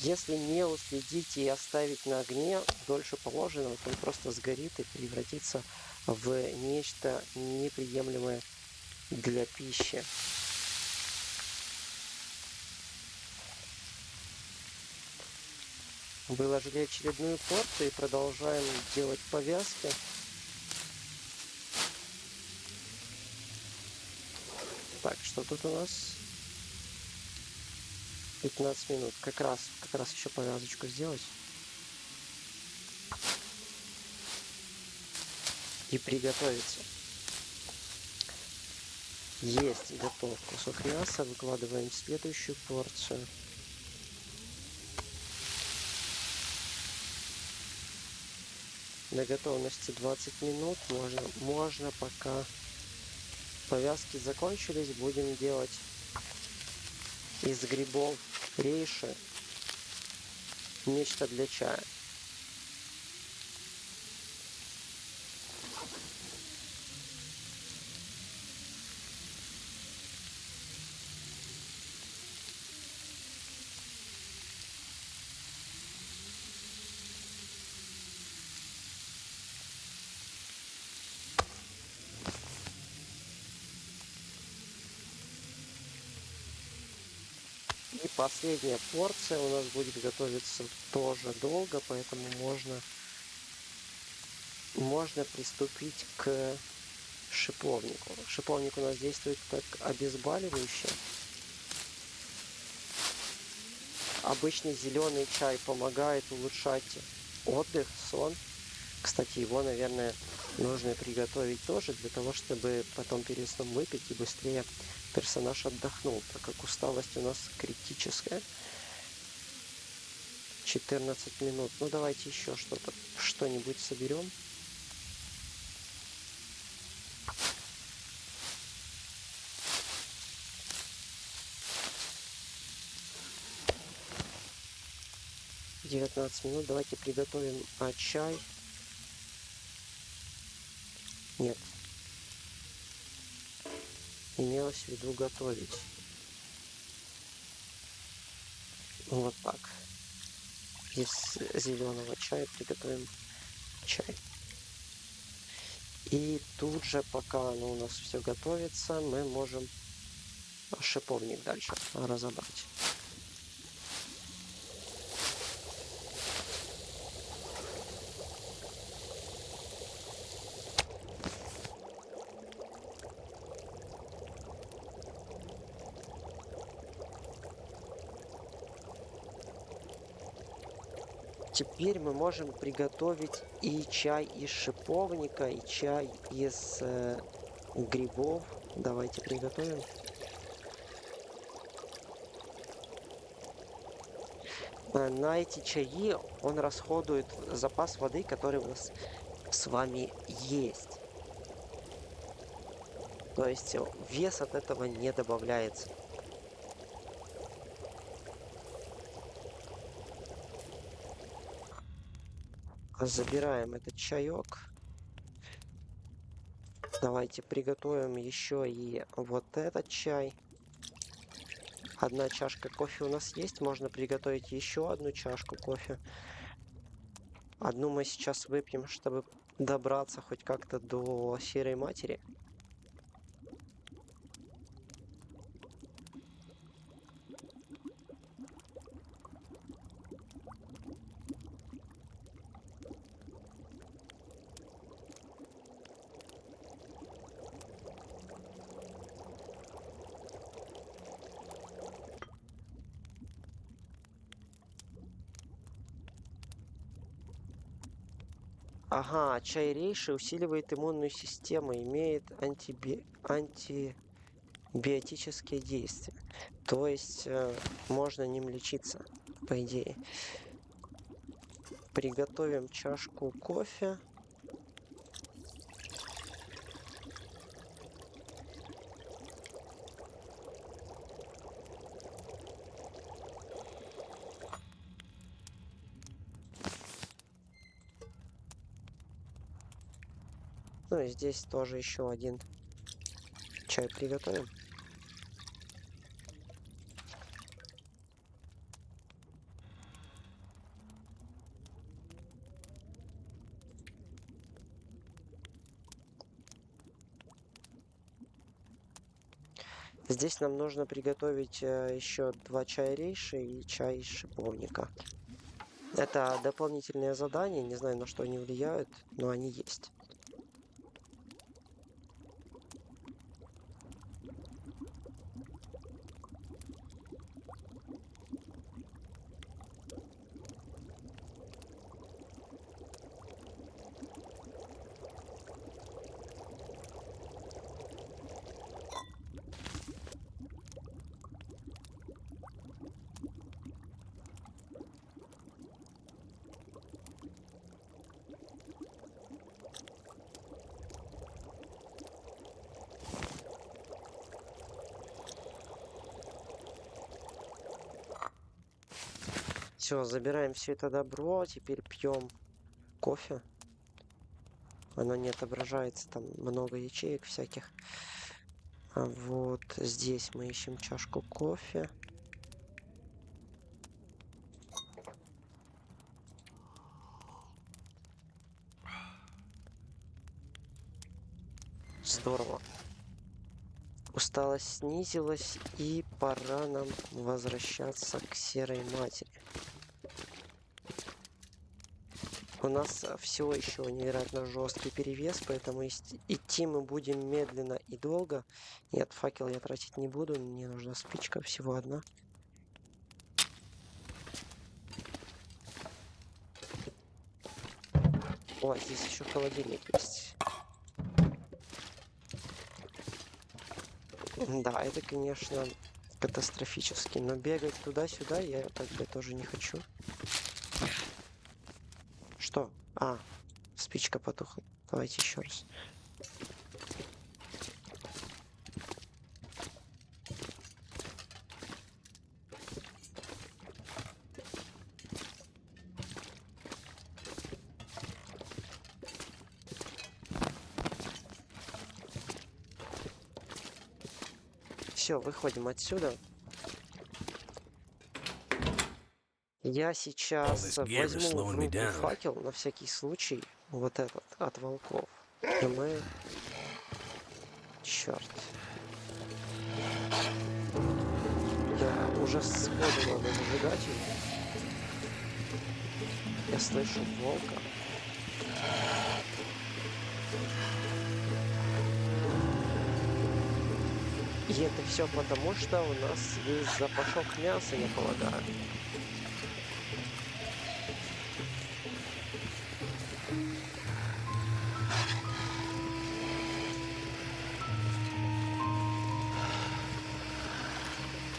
Если не уследить и оставить на огне дольше положенного, то он просто сгорит и превратится в нечто неприемлемое для пищи. Выложили очередную порцию и продолжаем делать повязки. Так, что тут у нас? 15 минут. Как раз еще повязочку сделать. И приготовиться. Есть, готов кусок мяса. Выкладываем следующую порцию. На готовности 20 минут. Можно пока повязки закончились, будем делать из грибов рейши нечто для чая. И последняя порция у нас будет готовиться тоже долго, поэтому можно приступить к шиповнику. Шиповник у нас действует как обезболивающее. Обычный зеленый чай помогает улучшать отдых, сон. Кстати, его, наверное, нужно приготовить тоже для того, чтобы потом перед сном выпить и быстрее персонаж отдохнул, так как усталость у нас критическая. 14 минут. Ну, давайте еще что-нибудь соберем. — 19 минут. Давайте приготовим чай. Нет. Имелось в виду готовить. Вот так. Из зеленого чая приготовим чай. И тут же, пока у нас все готовится, мы можем шиповник дальше разобрать. Теперь мы можем приготовить и чай из шиповника, и чай из грибов. Давайте приготовим. На эти чаи он расходует запас воды, который у нас с вами есть. То есть вес от этого не добавляется. Забираем этот чаек. Давайте приготовим еще и вот этот чай. Одна чашка кофе у нас есть. Можно приготовить еще одну чашку кофе. Одну мы сейчас выпьем, чтобы добраться хоть как-то до серой матери. Ага, чай рейши усиливает иммунную систему, имеет антибиотические действия. То есть можно ним лечиться, по идее. Приготовим чашку кофе. Ну и здесь тоже еще один чай приготовим. Здесь нам нужно приготовить еще 2 чая рейши и чай из шиповника. Это дополнительные задания, не знаю, на что они влияют, но они есть. Все, забираем все это добро, теперь пьем кофе. Оно не отображается, там много ячеек всяких. А вот здесь мы ищем чашку кофе. Здорово. Усталость снизилась, и пора нам возвращаться к Серой Матери. У нас все еще невероятно жесткий перевес, поэтому идти мы будем медленно и долго. Нет, факел я тратить не буду, мне нужна спичка, всего одна. О, здесь еще холодильник есть. Да, это, конечно, катастрофически, но бегать туда-сюда я так бы тоже не хочу. Что? А, спичка потухла. Давайте еще раз. Все, выходим отсюда. Я сейчас возьму в руки факел на всякий случай, вот этот, от волков. И мы... Черт. Я уже сходу надо зажигать его. Я слышу волка. И это все потому, что у нас есть запашок мяса, я полагаю.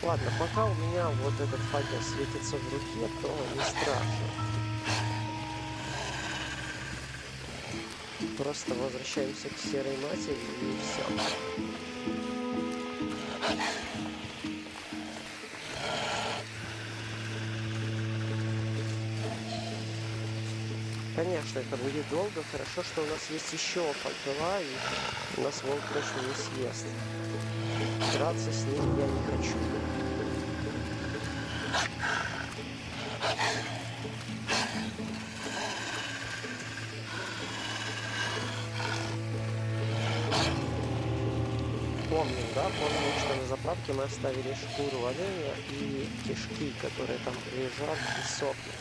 Ладно, пока у меня вот этот факел светится в руке, то не страшно. Просто возвращаемся к Серой Матери и все. Конечно, это будет долго. Хорошо, что у нас есть еще факела, и нас волк точно не съест. Драться с ним я не хочу. Помним, да? Помним, что на заправке мы оставили шкуру оленя и кишки, которые там лежат и сохнут.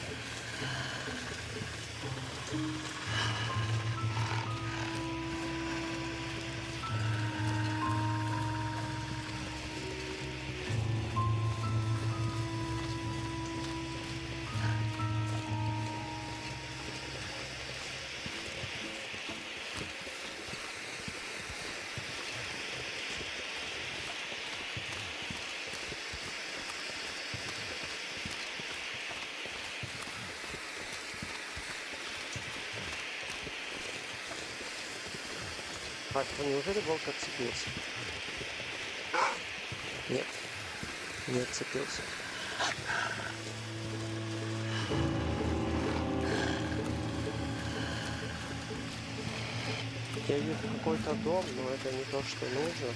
Так, неужели волк отцепился? Нет, не отцепился. Я вижу какой-то дом, но это не то, что нужно.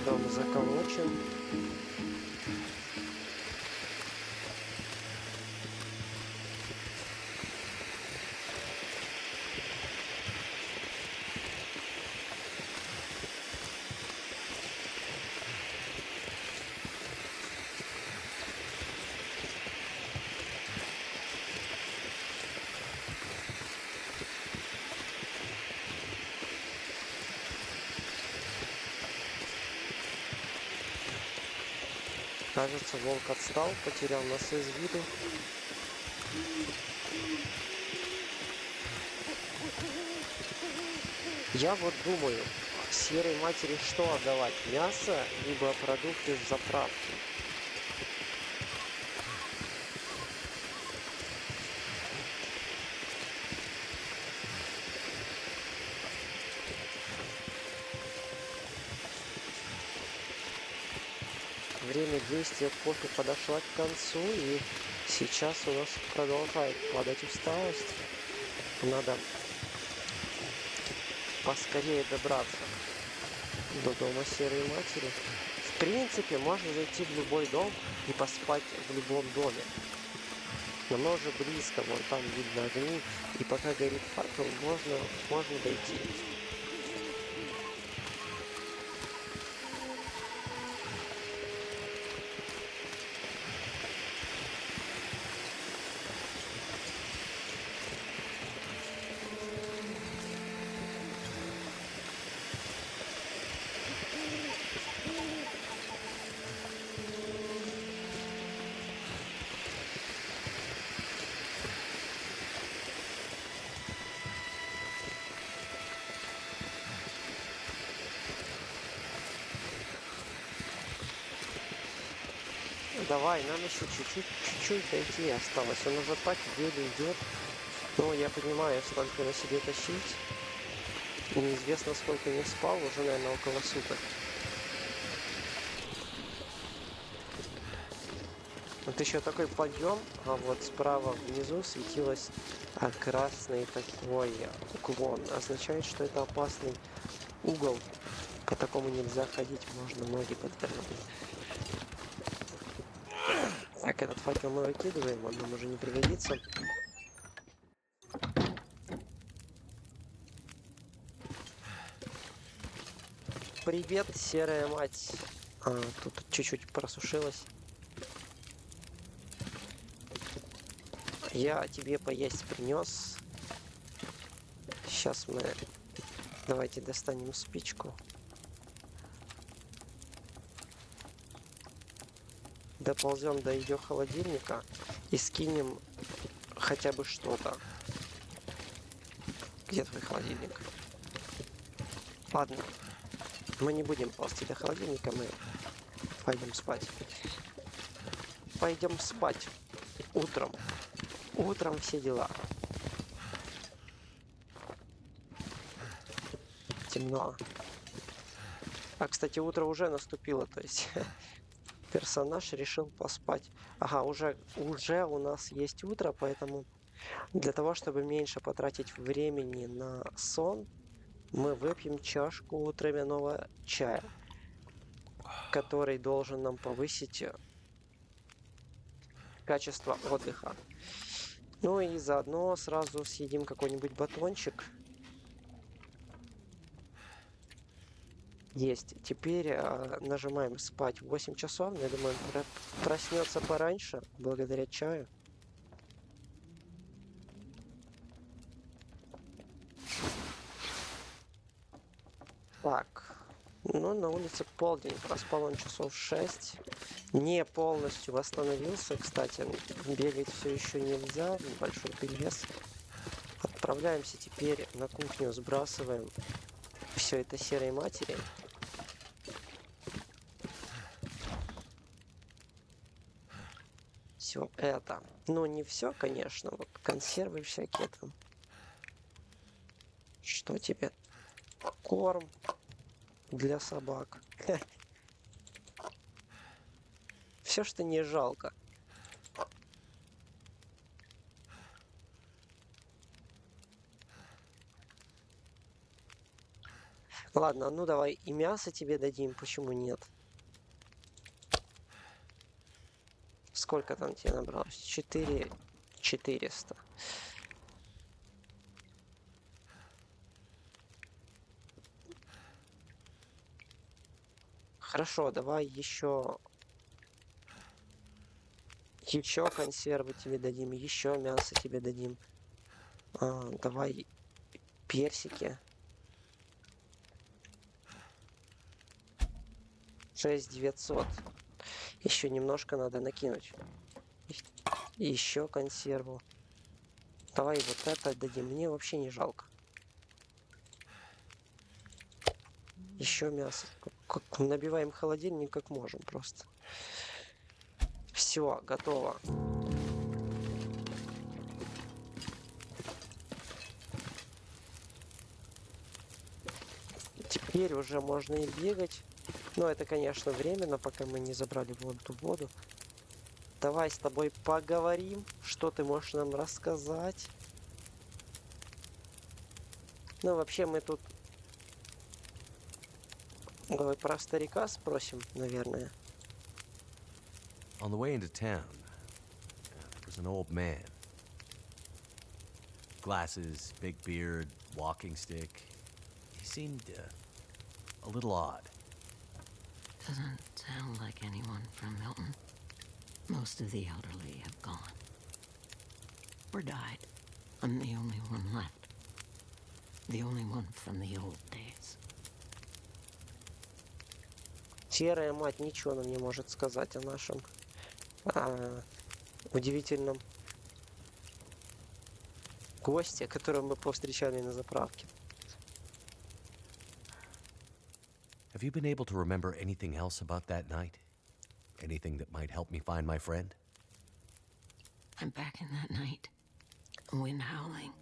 Дом заколочен. Кажется, волк отстал, потерял нас из виду. Я вот думаю, серой матери что отдавать? Мясо, либо продукты с заправки? Время действия кофе подошло к концу, и сейчас у нас продолжает падать усталость. Надо поскорее добраться до дома серой матери. В принципе, можно зайти в любой дом и поспать в любом доме. Но мы уже близко, вон там видно огни, и пока горит факел, можно дойти. Давай, нам еще чуть-чуть дойти осталось. Он уже так еле идет. Но я понимаю, столько на себе тащить. Неизвестно, сколько не спал, уже, наверное, около суток. Вот еще такой подъем, а вот справа внизу светилось красный такой уклон. Означает, что это опасный угол. По такому нельзя ходить, можно ноги подвернуть. Так, этот факел мы выкидываем, он нам уже не пригодится. Привет, серая мать. Тут чуть-чуть просушилась. Я тебе поесть принес. Сейчас мы... Давайте достанем спичку. Доползем до ее холодильника и скинем хотя бы что-то. Где твой холодильник? Ладно, мы не будем ползти до холодильника, мы пойдем спать. Пойдем спать. Утром. Утром все дела. Темно. А, кстати, утро уже наступило, то есть... Персонаж решил поспать. Ага, уже у нас есть утро, поэтому для того, чтобы меньше потратить времени на сон, мы выпьем чашку травяного чая, который должен нам повысить качество отдыха. Ну и заодно сразу съедим какой-нибудь батончик. Есть. Теперь нажимаем спать в 8 часов. Я думаю, проснется пораньше, благодаря чаю. Так. Ну, на улице полдень, проспал он часов 6. Не полностью восстановился, кстати. Бегать все еще нельзя, большой перевес. Отправляемся теперь на кухню, сбрасываем все это серой матери. Все это. Ну, не все, конечно. Вот консервы всякие там. Что тебе? Корм для собак. Все, что не жалко. Ладно, ну давай и мясо тебе дадим, почему нет? Сколько там тебе набралось? 400. Хорошо, давай еще консервы тебе дадим, еще мясо тебе дадим. Давай персики. 6900. Еще немножко надо накинуть. Еще консерву. Давай вот это дадим. Мне вообще не жалко. Еще мясо. Набиваем холодильник как можем просто. Все, готово. Теперь уже можно и бегать. Но это, конечно, временно, пока мы не забрали вон ту воду. Давай с тобой поговорим. Что ты можешь нам рассказать? Ну, вообще, мы тут... Давай про старика спросим, наверное. On the way into town, there was an old man. Glasses, big beard, walking stick. He seemed a little odd. Doesn't sound like anyone from Milton. Most of the elderly have gone. Or died. I'm the only one left. The only one from the old days. Серая мать ничего нам не может сказать о нашем удивительном госте, которого мы повстречали на заправке. Have you been able to remember anything else about that night? Anything that might help me find my friend? I'm back in that night. Wind howling.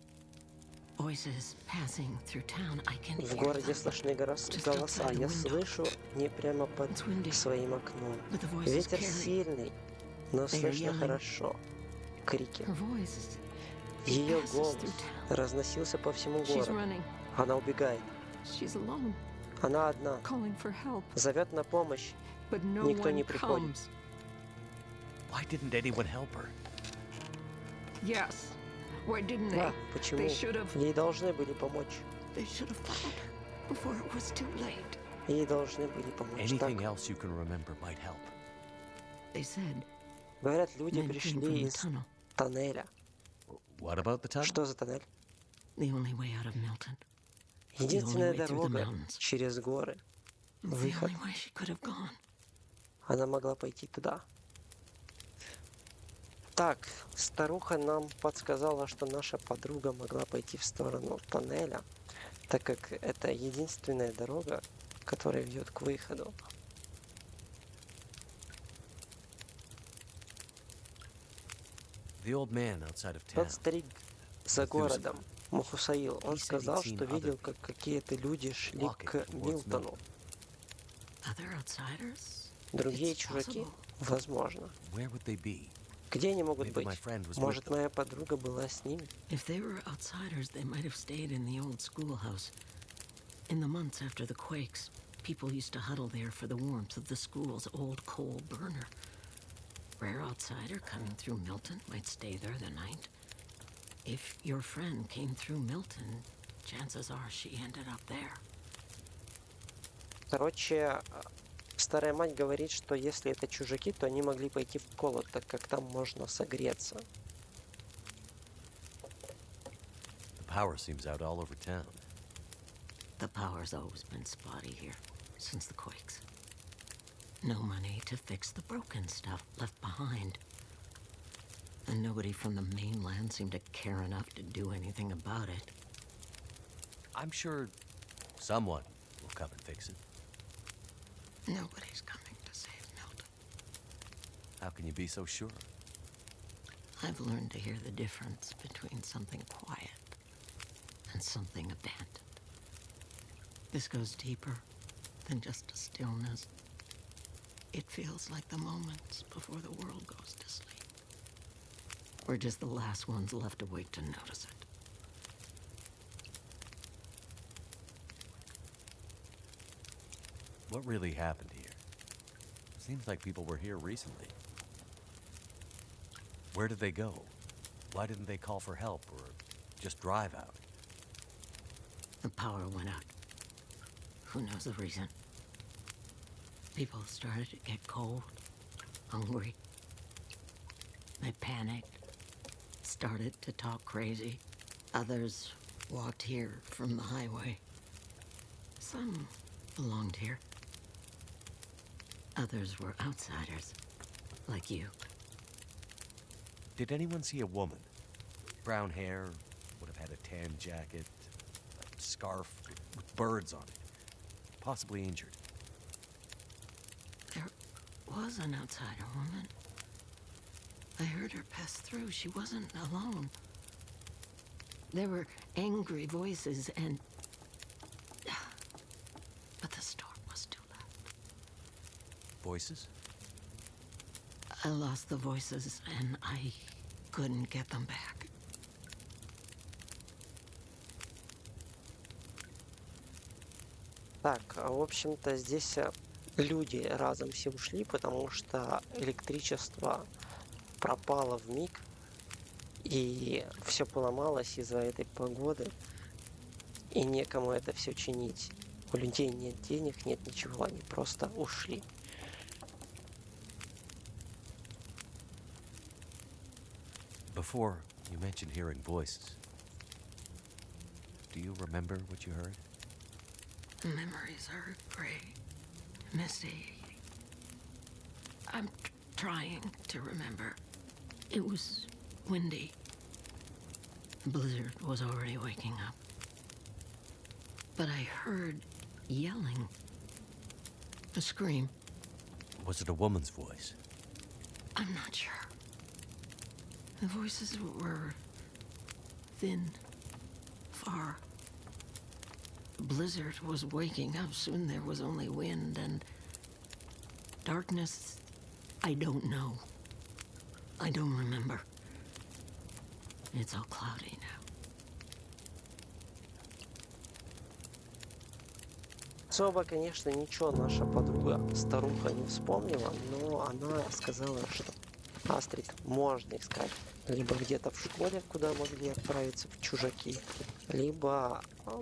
Voices passing through town. I can В hear городе them. слышны голоса. Я слышу не прямо под It's windy, своим окном. but the voices Ветер carry. сильный, но They are слышно yelling. хорошо. Крики. Her voice. It Ее passes голос through town. разносился по всему She's городу. running. Она убегает. She's alone, Она одна. calling for help, Зовет на помощь. but no Никто не one приходит. comes. Why didn't anyone help her? Yes. Why didn't Да, they? почему? They should have. Ей должны были помочь. They should have found her before it was too late. Ей должны были помочь. Anything Так, else you can remember might help. They said говорят, люди men came from пришли the из tunnel, тоннеля. What about the tunnel? Что за тоннель? the only way out of Milton. Единственная way through the дорога mountains. через горы. The Выход. only way she could have gone. Она могла пойти туда. Так, старуха нам подсказала, что наша подруга могла пойти в сторону тоннеля, так как это единственная дорога, которая ведет к выходу. The old man outside of town. Тот старик за городом, Махусаил, он сказал, что видел, как какие-то люди шли к Милтону. Other outsiders? Другие It's чужаки? possible. Возможно. Where would they be? Где они могут Maybe быть? my friend was with Может, them. моя подруга была с ними? If they were outsiders, they might have stayed in the old schoolhouse. In the months after the quakes, people used to huddle there for the warmth of the school's old coal burner. Rare outsider coming through Milton might stay there the night. If your friend came through Milton, chances are she ended up there. Короче, старая мать говорит, что если это чужаки, то они могли пойти в Колот, так как там можно согреться. The power seems out all over town. The power's always been spotty here. since the quakes. No money to fix the broken stuff left behind. And nobody from the mainland seemed to care enough to do anything about it. I'm sure someone will come and fix it. Nobody's coming to save Milton. How can you be so sure? I've learned to hear the difference between something quiet and something abandoned. This goes deeper than just a stillness. It feels like the moments before the world goes to sleep. We're just the last ones left awake to notice it. What really happened here? Seems like people were here recently. Where did they go? Why didn't they call for help or just drive out? The power went out. Who knows the reason? People started to get cold, hungry. They panicked, started to talk crazy. Others walked here from the highway. Some belonged here. Others were outsiders, like you. Did anyone see a woman? Brown hair, would have had a tan jacket, a scarf with birds on it. Possibly injured. There was an outsider woman. I heard her pass through. She wasn't alone. There were angry voices and... But the storm was too loud. Voices? I lost the voices and I couldn't get them back. Так, в общем-то, здесь люди разом все ушли, потому что электричество пропало в миг, и все поломалось из-за этой погоды, и некому это все чинить. У людей нет денег, нет ничего, они просто ушли. Before, you mentioned hearing voices. Do you remember what you heard? Memories are gray, misty. I'm trying to remember. It was windy. The blizzard was already waking up. But I heard yelling. A scream. Was it a woman's voice? I'm not sure. The voices were thin, far. The blizzard was waking up. Soon there was only wind and darkness. I don't know. I don't remember. It's all cloudy now. Особо, конечно, ничего наша подруга, старуха, не вспомнила, но она сказала, что Астрид можно искать либо где-то в школе, куда могли отправиться чужаки, либо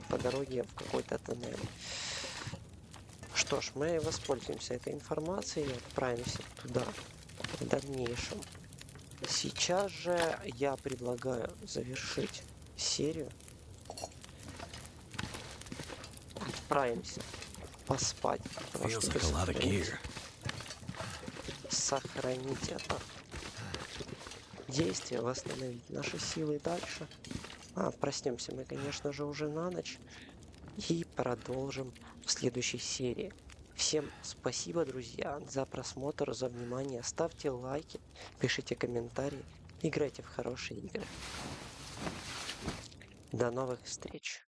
по дороге в какой-то тоннель. Что ж, мы воспользуемся этой информацией и отправимся туда в дальнейшем. Сейчас же я предлагаю завершить серию. Отправимся поспать. Feels like a lot of gear. Сохранить это действие, восстановить наши силы дальше. Проснемся мы, конечно же, уже на ночь. И продолжим в следующей серии. Всем спасибо, друзья, за просмотр, за внимание. Ставьте лайки, пишите комментарии, играйте в хорошие игры. До новых встреч!